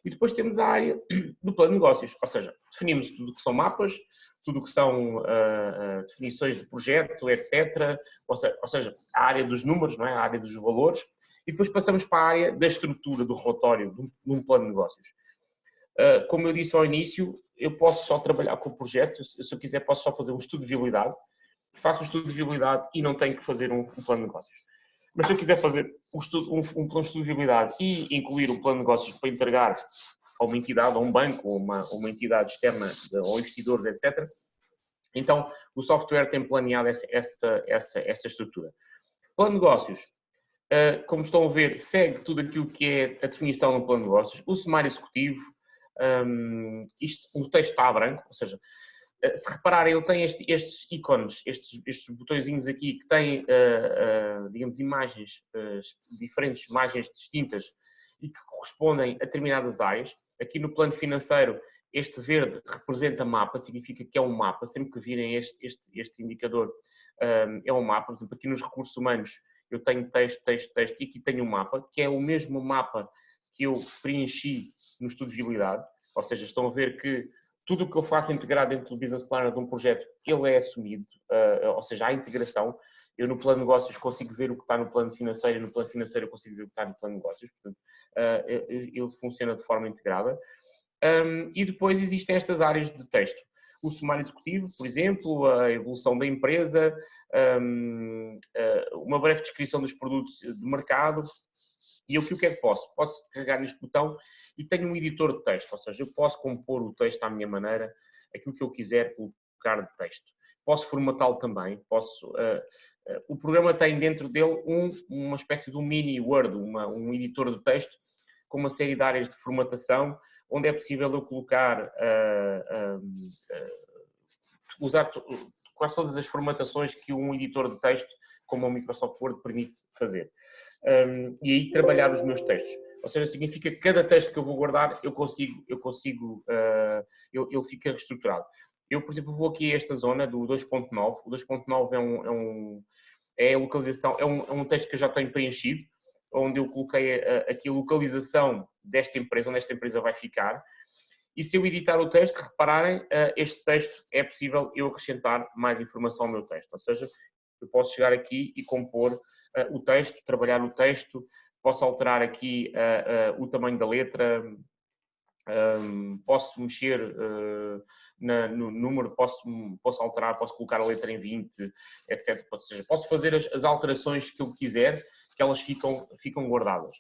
E depois temos a área do plano de negócios, ou seja, definimos tudo o que são mapas, tudo o que são definições de projeto, etc. Ou seja, a área dos números, não é? A área dos valores, e depois passamos para a área da estrutura do relatório de um plano de negócios. Como eu disse ao início, eu posso só trabalhar com o projeto, se eu quiser posso só fazer um estudo de viabilidade, faço um estudo de viabilidade e não tenho que fazer um plano de negócios. Mas se eu quiser fazer um plano de estudo de viabilidade e incluir um plano de negócios para entregar a uma entidade, a um banco, ou uma entidade externa, ou investidores, etc., então o software tem planeado essa estrutura. Plano de negócios, como estão a ver, segue tudo aquilo que é a definição do plano de negócios, o sumário executivo, o texto está a branco, ou seja, se repararem, ele tem estes ícones, estes botõezinhos aqui que têm, digamos, imagens diferentes, imagens distintas e que correspondem a determinadas áreas. Aqui no plano financeiro, este verde representa mapa, significa que é um mapa. Sempre que virem este indicador, é um mapa. Por exemplo, aqui nos recursos humanos, eu tenho texto e aqui tenho um mapa, que é o mesmo mapa que eu preenchi no estudo de viabilidade. Ou seja, estão a ver que tudo o que eu faço integrado dentro do Business Planner de um projeto, ele é assumido, ou seja, há integração. Eu no plano de negócios consigo ver o que está no plano financeiro e no plano financeiro eu consigo ver o que está no plano de negócios. Portanto, ele funciona de forma integrada. E depois existem estas áreas de texto. O sumário executivo, por exemplo, a evolução da empresa, uma breve descrição dos produtos de mercado. E o que é que posso? Posso carregar neste botão e tenho um editor de texto, ou seja, eu posso compor o texto à minha maneira. aquilo que eu quiser colocar de texto. Posso formatá-lo também, o programa tem dentro dele uma espécie de um mini Word, um editor de texto, com uma série de áreas de formatação, onde é possível eu colocar, usar quase todas as formatações que um editor de texto, como o Microsoft Word, permite fazer. E aí trabalhar os meus textos. Ou seja, significa que cada texto que eu vou guardar, ele fica reestruturado. Eu, por exemplo, vou aqui a esta zona do 2.9. O 2.9 é a localização, é um texto que eu já tenho preenchido, onde eu coloquei aqui a localização desta empresa, onde esta empresa vai ficar. E se eu editar o texto, repararem, este texto é possível eu acrescentar mais informação ao meu texto. Ou seja, eu posso chegar aqui e compor o texto, trabalhar o texto, posso alterar aqui o tamanho da letra, posso mexer no número, posso alterar, posso colocar a letra em 20, etc. Ou seja, posso fazer as alterações que eu quiser, que elas ficam guardadas.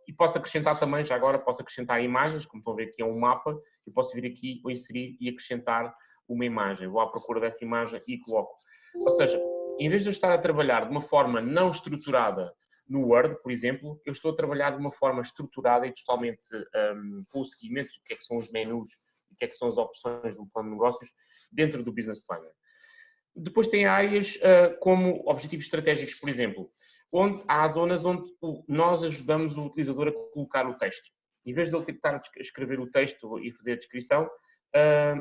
E posso acrescentar também, já agora, posso acrescentar imagens, como estão a ver aqui é um mapa, eu posso vir aqui, vou inserir e acrescentar uma imagem. Vou à procura dessa imagem e coloco. Ou seja, em vez de eu estar a trabalhar de uma forma não estruturada no Word, por exemplo, eu estou a trabalhar de uma forma estruturada e totalmente com o seguimento do que é que são os menus e o que é que são as opções do plano de negócios dentro do Business Planner. Depois tem áreas como objetivos estratégicos, por exemplo, onde há zonas onde nós ajudamos o utilizador a colocar o texto. Em vez de ele ter que estar a escrever o texto e fazer a descrição,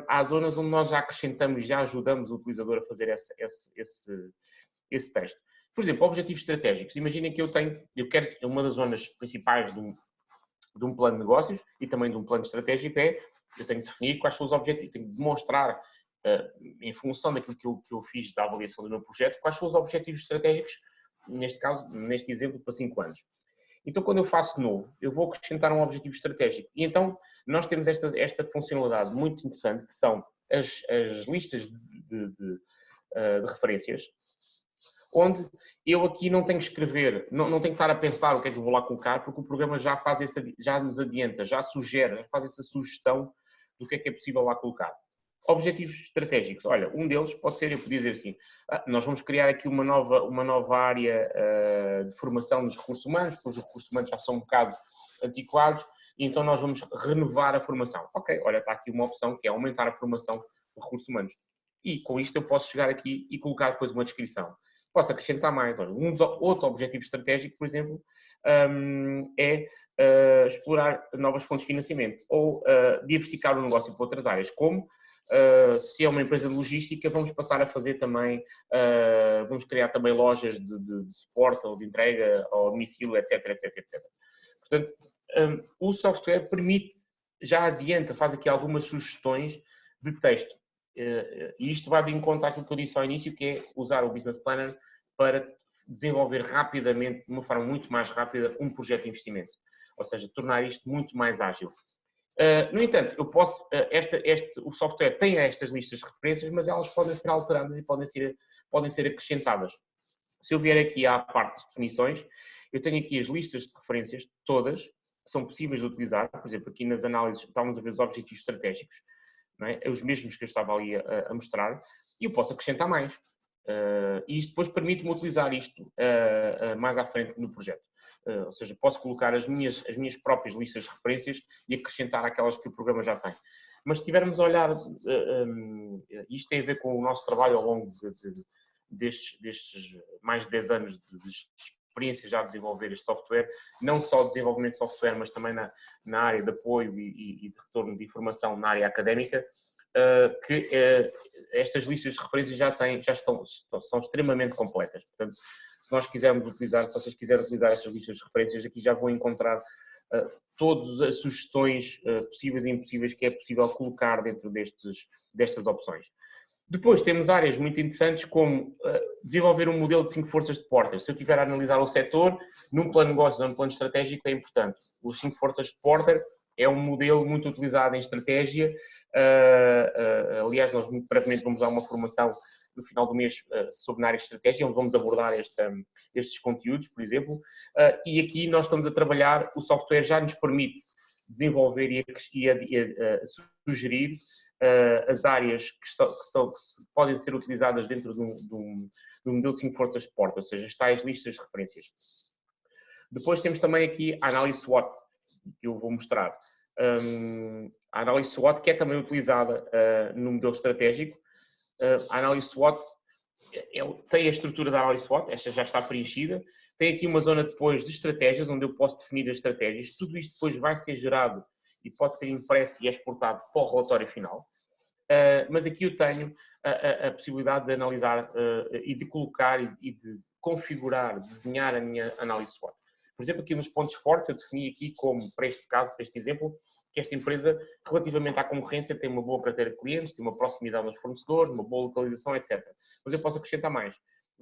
há zonas onde nós já acrescentamos, já ajudamos o utilizador a fazer esse texto. Por exemplo, objetivos estratégicos. Imaginem que eu quero, uma das zonas principais de um plano de negócios e também de um plano estratégico eu tenho que definir quais são os objetivos, tenho que demonstrar, em função daquilo que eu fiz da avaliação do meu projeto, quais são os objetivos estratégicos, neste caso, neste exemplo, para 5 anos. Então, quando eu faço novo, eu vou acrescentar um objetivo estratégico. E então, nós temos esta funcionalidade muito interessante, que são as listas de referências, onde eu aqui não tenho que escrever, não tenho que estar a pensar o que é que eu vou lá colocar, porque o programa já nos adianta, já sugere, já faz essa sugestão do que é possível lá colocar. Objetivos estratégicos. Olha, um deles pode ser, eu podia dizer assim, nós vamos criar aqui uma nova área de formação dos recursos humanos, porque os recursos humanos já são um bocado antiquados, e então nós vamos renovar a formação. Ok, olha, está aqui uma opção que é aumentar a formação de recursos humanos. E com isto eu posso chegar aqui e colocar depois uma descrição. Posso acrescentar mais. Olha, outro objetivo estratégico, por exemplo, é explorar novas fontes de financiamento ou diversificar o negócio para outras áreas, como se é uma empresa de logística, vamos passar a fazer também, vamos criar também lojas de suporte ou de entrega ao domicílio, etc, etc, etc. Portanto, o software permite, já adianta, faz aqui algumas sugestões de texto. E isto vai de encontro àquilo que eu disse ao início, que é usar o Business Planner para desenvolver rapidamente, de uma forma muito mais rápida, um projeto de investimento. Ou seja, tornar isto muito mais ágil. No entanto, o software tem estas listas de referências, mas elas podem ser alteradas e podem ser acrescentadas. Se eu vier aqui à parte de definições, eu tenho aqui as listas de referências, todas, que são possíveis de utilizar. Por exemplo, aqui nas análises estávamos a ver os objetivos estratégicos, não é? Os mesmos que eu estava ali a mostrar, e eu posso acrescentar mais. E isto depois permite-me utilizar isto mais à frente no projeto. Ou seja, posso colocar as minhas próprias listas de referências e acrescentar aquelas que o programa já tem. Mas se estivermos a olhar, isto tem a ver com o nosso trabalho ao longo destes mais de 10 anos de experiência já a desenvolver este software, não só o desenvolvimento de software, mas também na área de apoio e de retorno de informação na área académica, que estas listas de referências são extremamente completas. Portanto, se nós quisermos utilizar, se vocês quiserem utilizar estas listas de referências, aqui já vão encontrar todas as sugestões possíveis e impossíveis que é possível colocar dentro destas opções. Depois temos áreas muito interessantes como desenvolver um modelo de 5 forças de Porter. Se eu estiver a analisar o setor, num plano de negócios ou num plano estratégico é importante. Os 5 forças de Porter é um modelo muito utilizado em estratégia. Aliás, nós muito brevemente vamos dar uma formação no final do mês sobre a área de estratégia, onde vamos abordar estes conteúdos, por exemplo. E aqui nós estamos a trabalhar, o software já nos permite desenvolver e sugerir as áreas que podem ser utilizadas dentro de um modelo de 5 forças de porta, ou seja, as tais listas de referências. Depois temos também aqui a análise SWOT, que eu vou mostrar. A análise SWOT, que é também utilizada no modelo estratégico. A análise SWOT tem a estrutura da análise SWOT, esta já está preenchida. Tem aqui uma zona depois de estratégias, onde eu posso definir as estratégias. Tudo isto depois vai ser gerado e pode ser impresso e exportado para o relatório final. Mas aqui eu tenho a possibilidade de analisar e de colocar e de configurar, desenhar a minha análise SWOT. Por exemplo, aqui nos pontos fortes eu defini aqui como, para este caso, para este exemplo, que esta empresa, relativamente à concorrência, tem uma boa carteira de clientes, tem uma proximidade aos fornecedores, uma boa localização, etc. Mas eu posso acrescentar mais.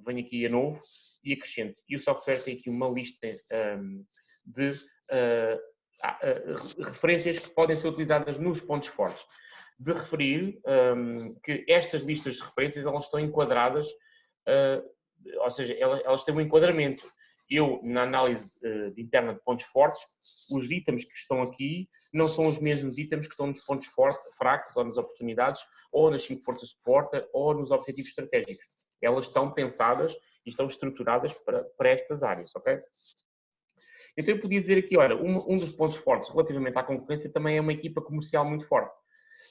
Venho aqui a novo e acrescento. E o software tem aqui uma lista de referências que podem ser utilizadas nos pontos fortes. De referir que estas listas de referências elas estão enquadradas, ou seja, elas têm um enquadramento. Eu, na análise interna de pontos fortes, os itens que estão aqui não são os mesmos itens que estão nos pontos fracos, ou nas oportunidades, ou nas 5 forças de porta, ou nos objetivos estratégicos. Elas estão pensadas e estão estruturadas para estas áreas, ok? Então eu podia dizer aqui, olha, um dos pontos fortes relativamente à concorrência também é uma equipa comercial muito forte.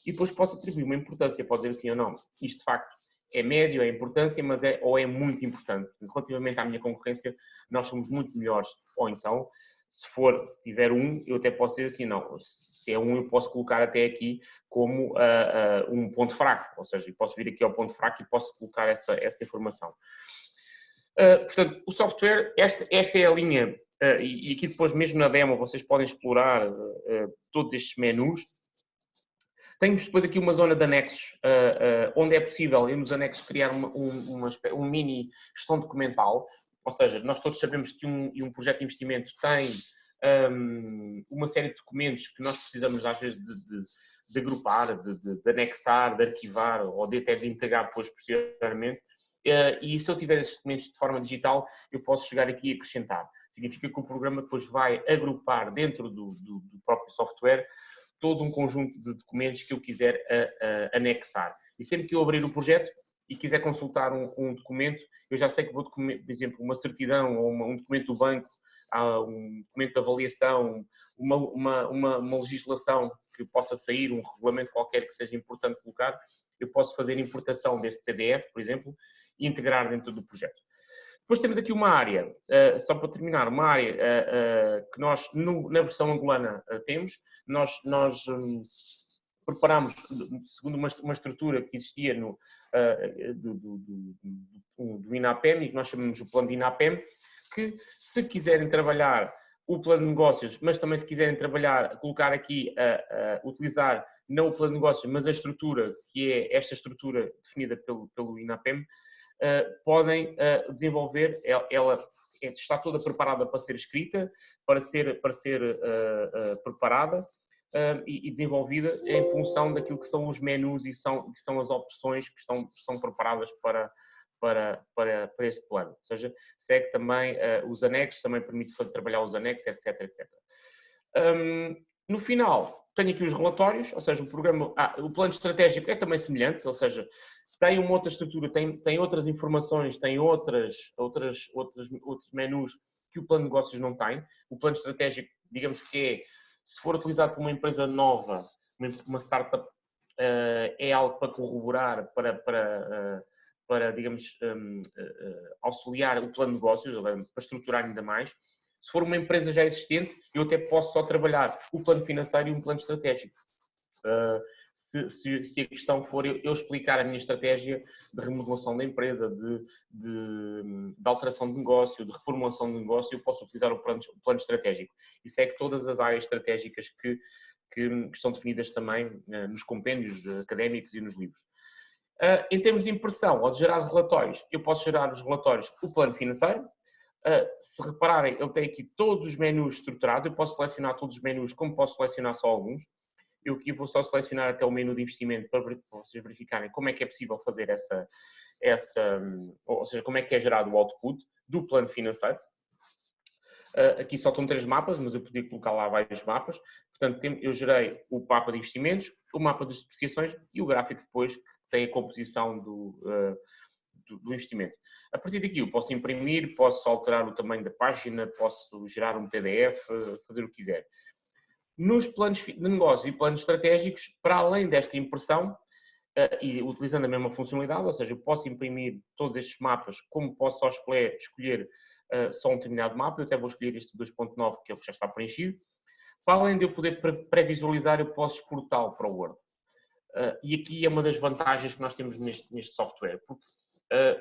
E depois posso atribuir uma importância, pode dizer assim ou não, isto de facto é médio, é importância, mas é muito importante. Relativamente à minha concorrência, nós somos muito melhores. Ou então, se tiver eu até posso dizer assim, não, se é eu posso colocar até aqui como um ponto fraco, ou seja, eu posso vir aqui ao ponto fraco e posso colocar essa informação. Portanto, o software, esta é a linha, e aqui depois mesmo na demo vocês podem explorar todos estes menus. Temos depois aqui uma zona de anexos, onde é possível, nos anexos, criar um mini gestão documental, ou seja, nós todos sabemos que um projeto de investimento tem uma série de documentos que nós precisamos às vezes de agrupar, de anexar, de arquivar ou até de integrar depois posteriormente. E se eu tiver esses documentos de forma digital, eu posso chegar aqui e acrescentar. Significa que o programa depois vai agrupar dentro do próprio software todo um conjunto de documentos que eu quiser anexar. E sempre que eu abrir o projeto e quiser consultar um documento, eu já sei que vou, por exemplo, uma certidão ou um documento do banco, um documento de avaliação, uma legislação que possa sair, um regulamento qualquer que seja importante colocar, eu posso fazer importação desse PDF, por exemplo, e integrar dentro do projeto. Depois temos aqui uma área, só para terminar, uma área que nós na versão angolana temos. Nós preparamos, segundo uma estrutura que existia do INAPEM, e que nós chamamos o plano de INAPEM, que se quiserem trabalhar o plano de negócios, mas também se quiserem trabalhar, colocar aqui, utilizar não o plano de negócios, mas a estrutura, que é esta estrutura definida pelo INAPEM, podem desenvolver, ela está toda preparada para ser escrita, para ser preparada e desenvolvida em função daquilo que são os menus e que são as opções que estão preparadas para esse plano. Ou seja, segue também os anexos, também permite trabalhar os anexos, etc, etc. No final, tenho aqui os relatórios, ou seja, o plano estratégico é também semelhante, ou seja, tem uma outra estrutura, tem outras informações, tem outros menus que o plano de negócios não tem. O plano estratégico, digamos que se for utilizado por uma empresa nova, uma startup, é algo para corroborar, para digamos, auxiliar o plano de negócios, para estruturar ainda mais. Se for uma empresa já existente, eu até posso só trabalhar o plano financeiro e um plano estratégico. Se a questão for eu explicar a minha estratégia de remodelação da empresa, de alteração de negócio, de reformulação de negócio, eu posso utilizar o plano estratégico. Isso é que todas as áreas estratégicas que estão definidas também nos compêndios académicos e nos livros. Em termos de impressão ou de gerar relatórios, eu posso gerar os relatórios, o plano financeiro. Se repararem, ele tem aqui todos os menus estruturados, eu posso selecionar todos os menus, como posso selecionar só alguns. Eu aqui vou só selecionar até o menu de investimento para vocês verificarem como é que é possível fazer ou seja, como é que é gerado o output do plano financeiro. Aqui só estão 3 mapas, mas eu podia colocar lá vários mapas. Portanto, eu gerei o mapa de investimentos, o mapa das depreciações e o gráfico depois que tem a composição do investimento. A partir daqui eu posso imprimir, posso alterar o tamanho da página, posso gerar um PDF, fazer o que quiser. Nos planos de negócio e planos estratégicos, para além desta impressão, e utilizando a mesma funcionalidade, ou seja, eu posso imprimir todos estes mapas, como posso só escolher só um determinado mapa, eu até vou escolher este 2.9, que é o que já está preenchido. Para além de eu poder pré-visualizar, eu posso exportá-lo para o Word. E aqui é uma das vantagens que nós temos neste software, porque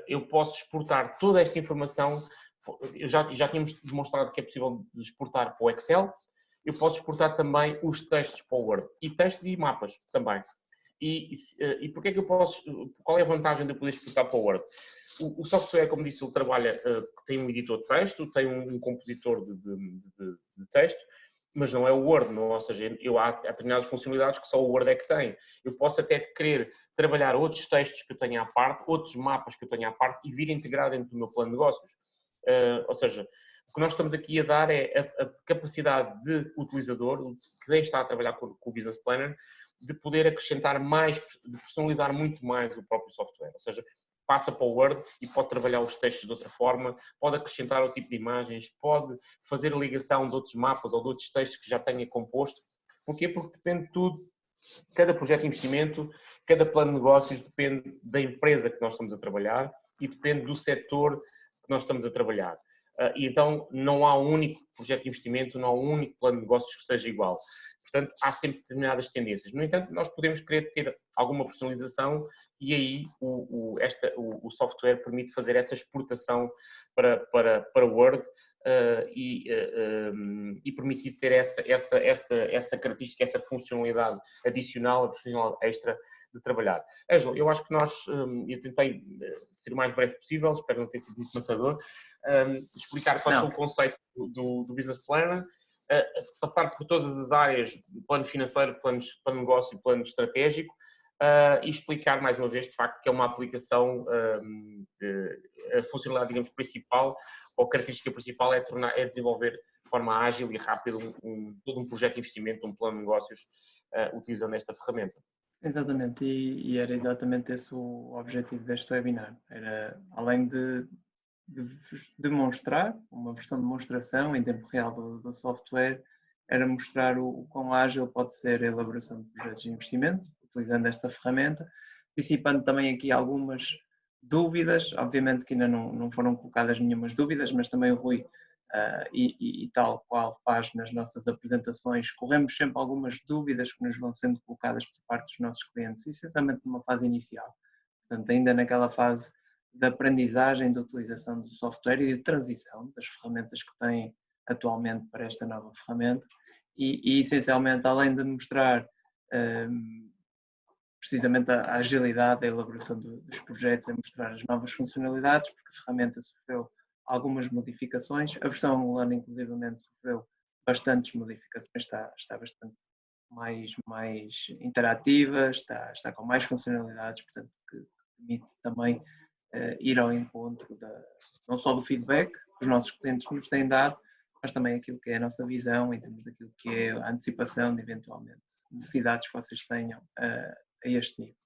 eu posso exportar toda esta informação, já tínhamos demonstrado que é possível exportar para o Excel, eu posso exportar também os textos para o Word, e textos e mapas também. E porque é que eu posso, qual é a vantagem de eu poder exportar para o Word? O software, como disse, ele trabalha, tem um editor de texto, tem um compositor de texto, mas não é o Word, não, ou seja, há determinadas funcionalidades que só o Word é que tem. Eu posso até querer trabalhar outros textos que eu tenho à parte, outros mapas que eu tenho à parte e vir integrar dentro do meu plano de negócios. Ou seja, o que nós estamos aqui a dar é a capacidade de utilizador, que está a trabalhar com o Business Planner, de poder acrescentar mais, de personalizar muito mais o próprio software. Ou seja, passa para o Word e pode trabalhar os textos de outra forma, pode acrescentar outro tipo de imagens, pode fazer a ligação de outros mapas ou de outros textos que já tenha composto. Porquê? Porque depende de tudo, cada projeto de investimento, cada plano de negócios depende da empresa que nós estamos a trabalhar e depende do setor que nós estamos a trabalhar. E então não há um único projeto de investimento, não há um único plano de negócios que seja igual. Portanto, há sempre determinadas tendências. No entanto, nós podemos querer ter alguma personalização e aí o software permite fazer essa exportação para Word e permitir ter essa característica, essa funcionalidade adicional, a funcionalidade extra de trabalhar. Ângelo, eu acho que eu tentei ser o mais breve possível, espero não ter sido muito maçador, explicar quais são o conceito do Business Planner, passar por todas as áreas, plano financeiro, plano de negócio e plano estratégico, e explicar mais uma vez, de facto, que é uma aplicação, a funcionalidade, digamos, principal, ou característica principal é desenvolver de forma ágil e rápida todo um projeto de investimento, um plano de negócios, utilizando esta ferramenta. Exatamente, e era exatamente esse o objetivo deste webinar. Era, além de demonstrar, uma versão de demonstração em tempo real do software, era mostrar o quão ágil pode ser a elaboração de projetos de investimento, utilizando esta ferramenta, dissipando também aqui algumas dúvidas, obviamente que ainda não foram colocadas nenhumas dúvidas, mas também o Rui, e tal qual faz nas nossas apresentações, corremos sempre algumas dúvidas que nos vão sendo colocadas por parte dos nossos clientes, essencialmente numa fase inicial. Portanto, ainda naquela fase de aprendizagem, de utilização do software e de transição das ferramentas que têm atualmente para esta nova ferramenta e essencialmente, além de mostrar precisamente a agilidade da elaboração dos projetos, a mostrar as novas funcionalidades, porque a ferramenta sofreu algumas modificações, a versão Angular inclusivamente sofreu bastantes modificações, está bastante mais interativa, está com mais funcionalidades, portanto que permite também ir ao encontro não só do feedback que os nossos clientes nos têm dado, mas também aquilo que é a nossa visão em termos daquilo que é a antecipação de eventualmente necessidades que vocês tenham a este nível.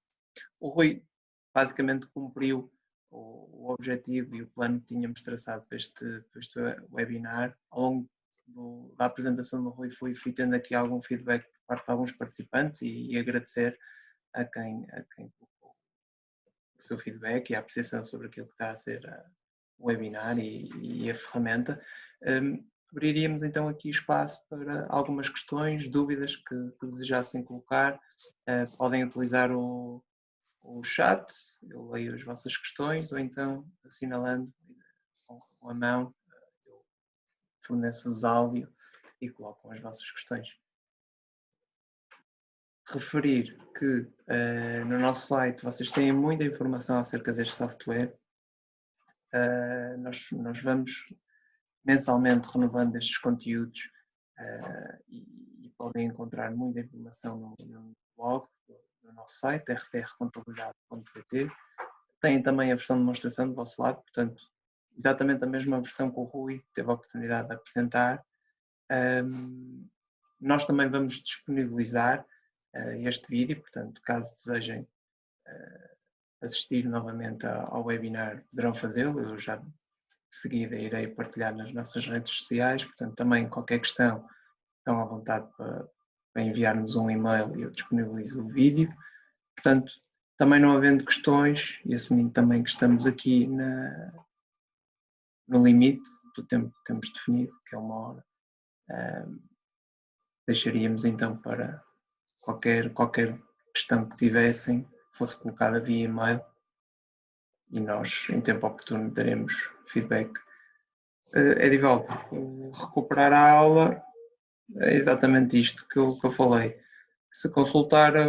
O Rui basicamente cumpriu o objetivo e o plano que tínhamos traçado para este webinar. Ao longo da apresentação do Rui fui tendo aqui algum feedback por parte de alguns participantes e agradecer a quem colocou o seu feedback e a apreciação sobre aquilo que está a ser o webinar e a ferramenta. Abriríamos então aqui espaço para algumas questões, dúvidas que desejassem colocar. Podem utilizar o chat, eu leio as vossas questões, ou então assinalando com a mão, eu forneço-vos áudio e colocam as vossas questões. Referir que no nosso site vocês têm muita informação acerca deste software. Nós vamos mensalmente renovando estes conteúdos e podem encontrar muita informação no blog do nosso site, rcrcontabilidade.pt. Têm também a versão de demonstração do vosso lado, portanto, exatamente a mesma versão que o Rui teve a oportunidade de apresentar. Nós também vamos disponibilizar este vídeo, portanto, caso desejem assistir novamente ao webinar, poderão fazê-lo. Eu já de seguida irei partilhar nas nossas redes sociais, portanto, também qualquer questão estão à vontade para enviar-nos um e-mail e eu disponibilizo o vídeo. Portanto, também não havendo questões, e assumindo também que estamos aqui no limite do tempo que temos definido, que é 1 hora, deixaríamos então para qualquer questão que tivessem, fosse colocada via e-mail, e nós, em tempo oportuno, daremos feedback. Edivaldo, recuperar a aula é exatamente isto que eu falei. Se consultar as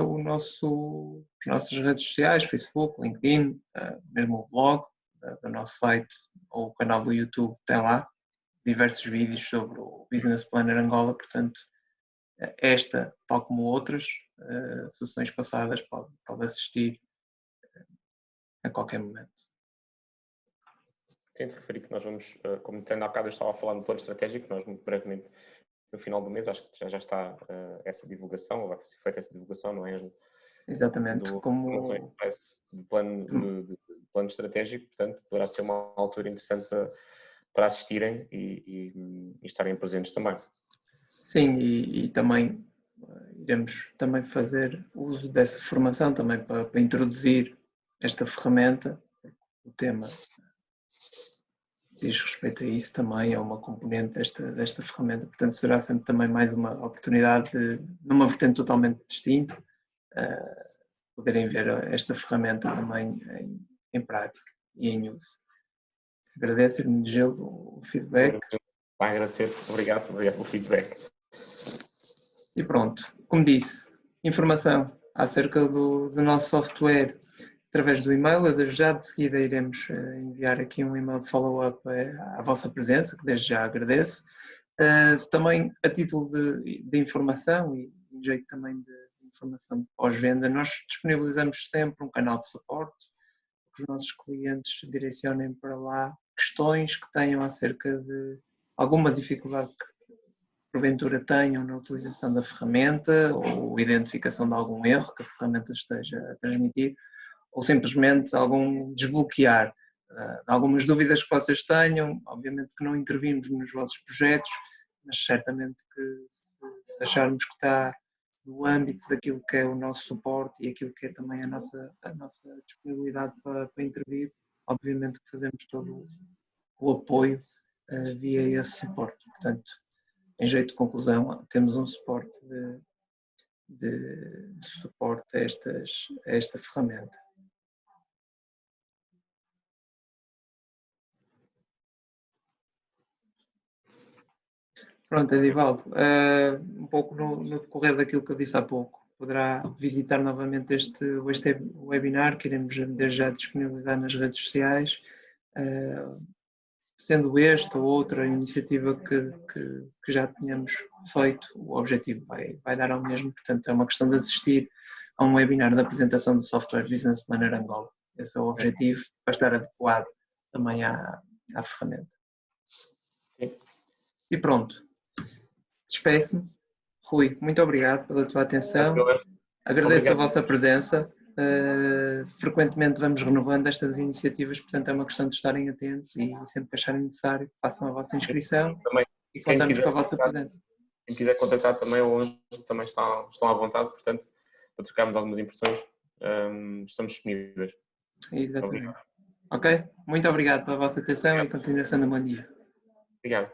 nossas redes sociais, Facebook, LinkedIn, mesmo o blog do nosso site ou o canal do YouTube, tem lá diversos vídeos sobre o Business Planner Angola, portanto, esta, tal como outras sessões passadas, pode assistir a qualquer momento. Tenho de referir que nós vamos, como tendo há bocado eu estava a falar no plano estratégico, nós muito brevemente, no final do mês, acho que já está essa divulgação, ou vai ser feita essa divulgação, não é? Exatamente, do plano estratégico, portanto, poderá ser uma altura interessante para assistirem e estarem presentes também. Sim, e também iremos também fazer uso dessa formação também para introduzir esta ferramenta. O tema diz respeito a isso também, é uma componente desta ferramenta, portanto será sempre também mais uma oportunidade de, numa vertente totalmente distinta, poderem ver esta ferramenta também em prática e em uso. Agradeço, Irmão de Gelo, o feedback. Vai agradecer, obrigado pelo feedback. E pronto, como disse, informação acerca do nosso software através do e-mail. Já de seguida iremos enviar aqui um e-mail de follow-up à vossa presença, que desde já agradeço. Também a título de informação e em jeito também de informação de pós-venda, nós disponibilizamos sempre um canal de suporte, que os nossos clientes direcionem para lá questões que tenham acerca de alguma dificuldade que porventura tenham na utilização da ferramenta ou identificação de algum erro que a ferramenta esteja a transmitir, ou simplesmente algum desbloquear algumas dúvidas que vocês tenham. Obviamente que não intervimos nos vossos projetos, mas certamente que se acharmos que está no âmbito daquilo que é o nosso suporte e aquilo que é também a nossa disponibilidade para intervir, obviamente que fazemos todo o apoio via esse suporte. Portanto, em jeito de conclusão, temos um suporte de suporte a esta ferramenta. Pronto, Edivaldo, um pouco no decorrer daquilo que eu disse há pouco, poderá visitar novamente este webinar que iremos desde já disponibilizar nas redes sociais, sendo esta ou outra iniciativa que já tínhamos feito, o objetivo vai dar ao mesmo, portanto é uma questão de assistir a um webinar da apresentação do Software Business Planner Angola. Esse é o objetivo, para estar adequado também à ferramenta. Sim. E pronto. Despeço-me. Rui, muito obrigado pela tua atenção. Agradeço a vossa presença. Frequentemente vamos renovando estas iniciativas, portanto é uma questão de estarem atentos e sempre que acharem necessário façam a vossa inscrição também, e contamos com a vossa presença. Quem quiser contactar também o Ângelo também estão à vontade, portanto, para trocarmos algumas impressões, estamos disponíveis. Exatamente. Ok? Muito obrigado pela vossa atenção e continuação de um bom dia. Obrigado.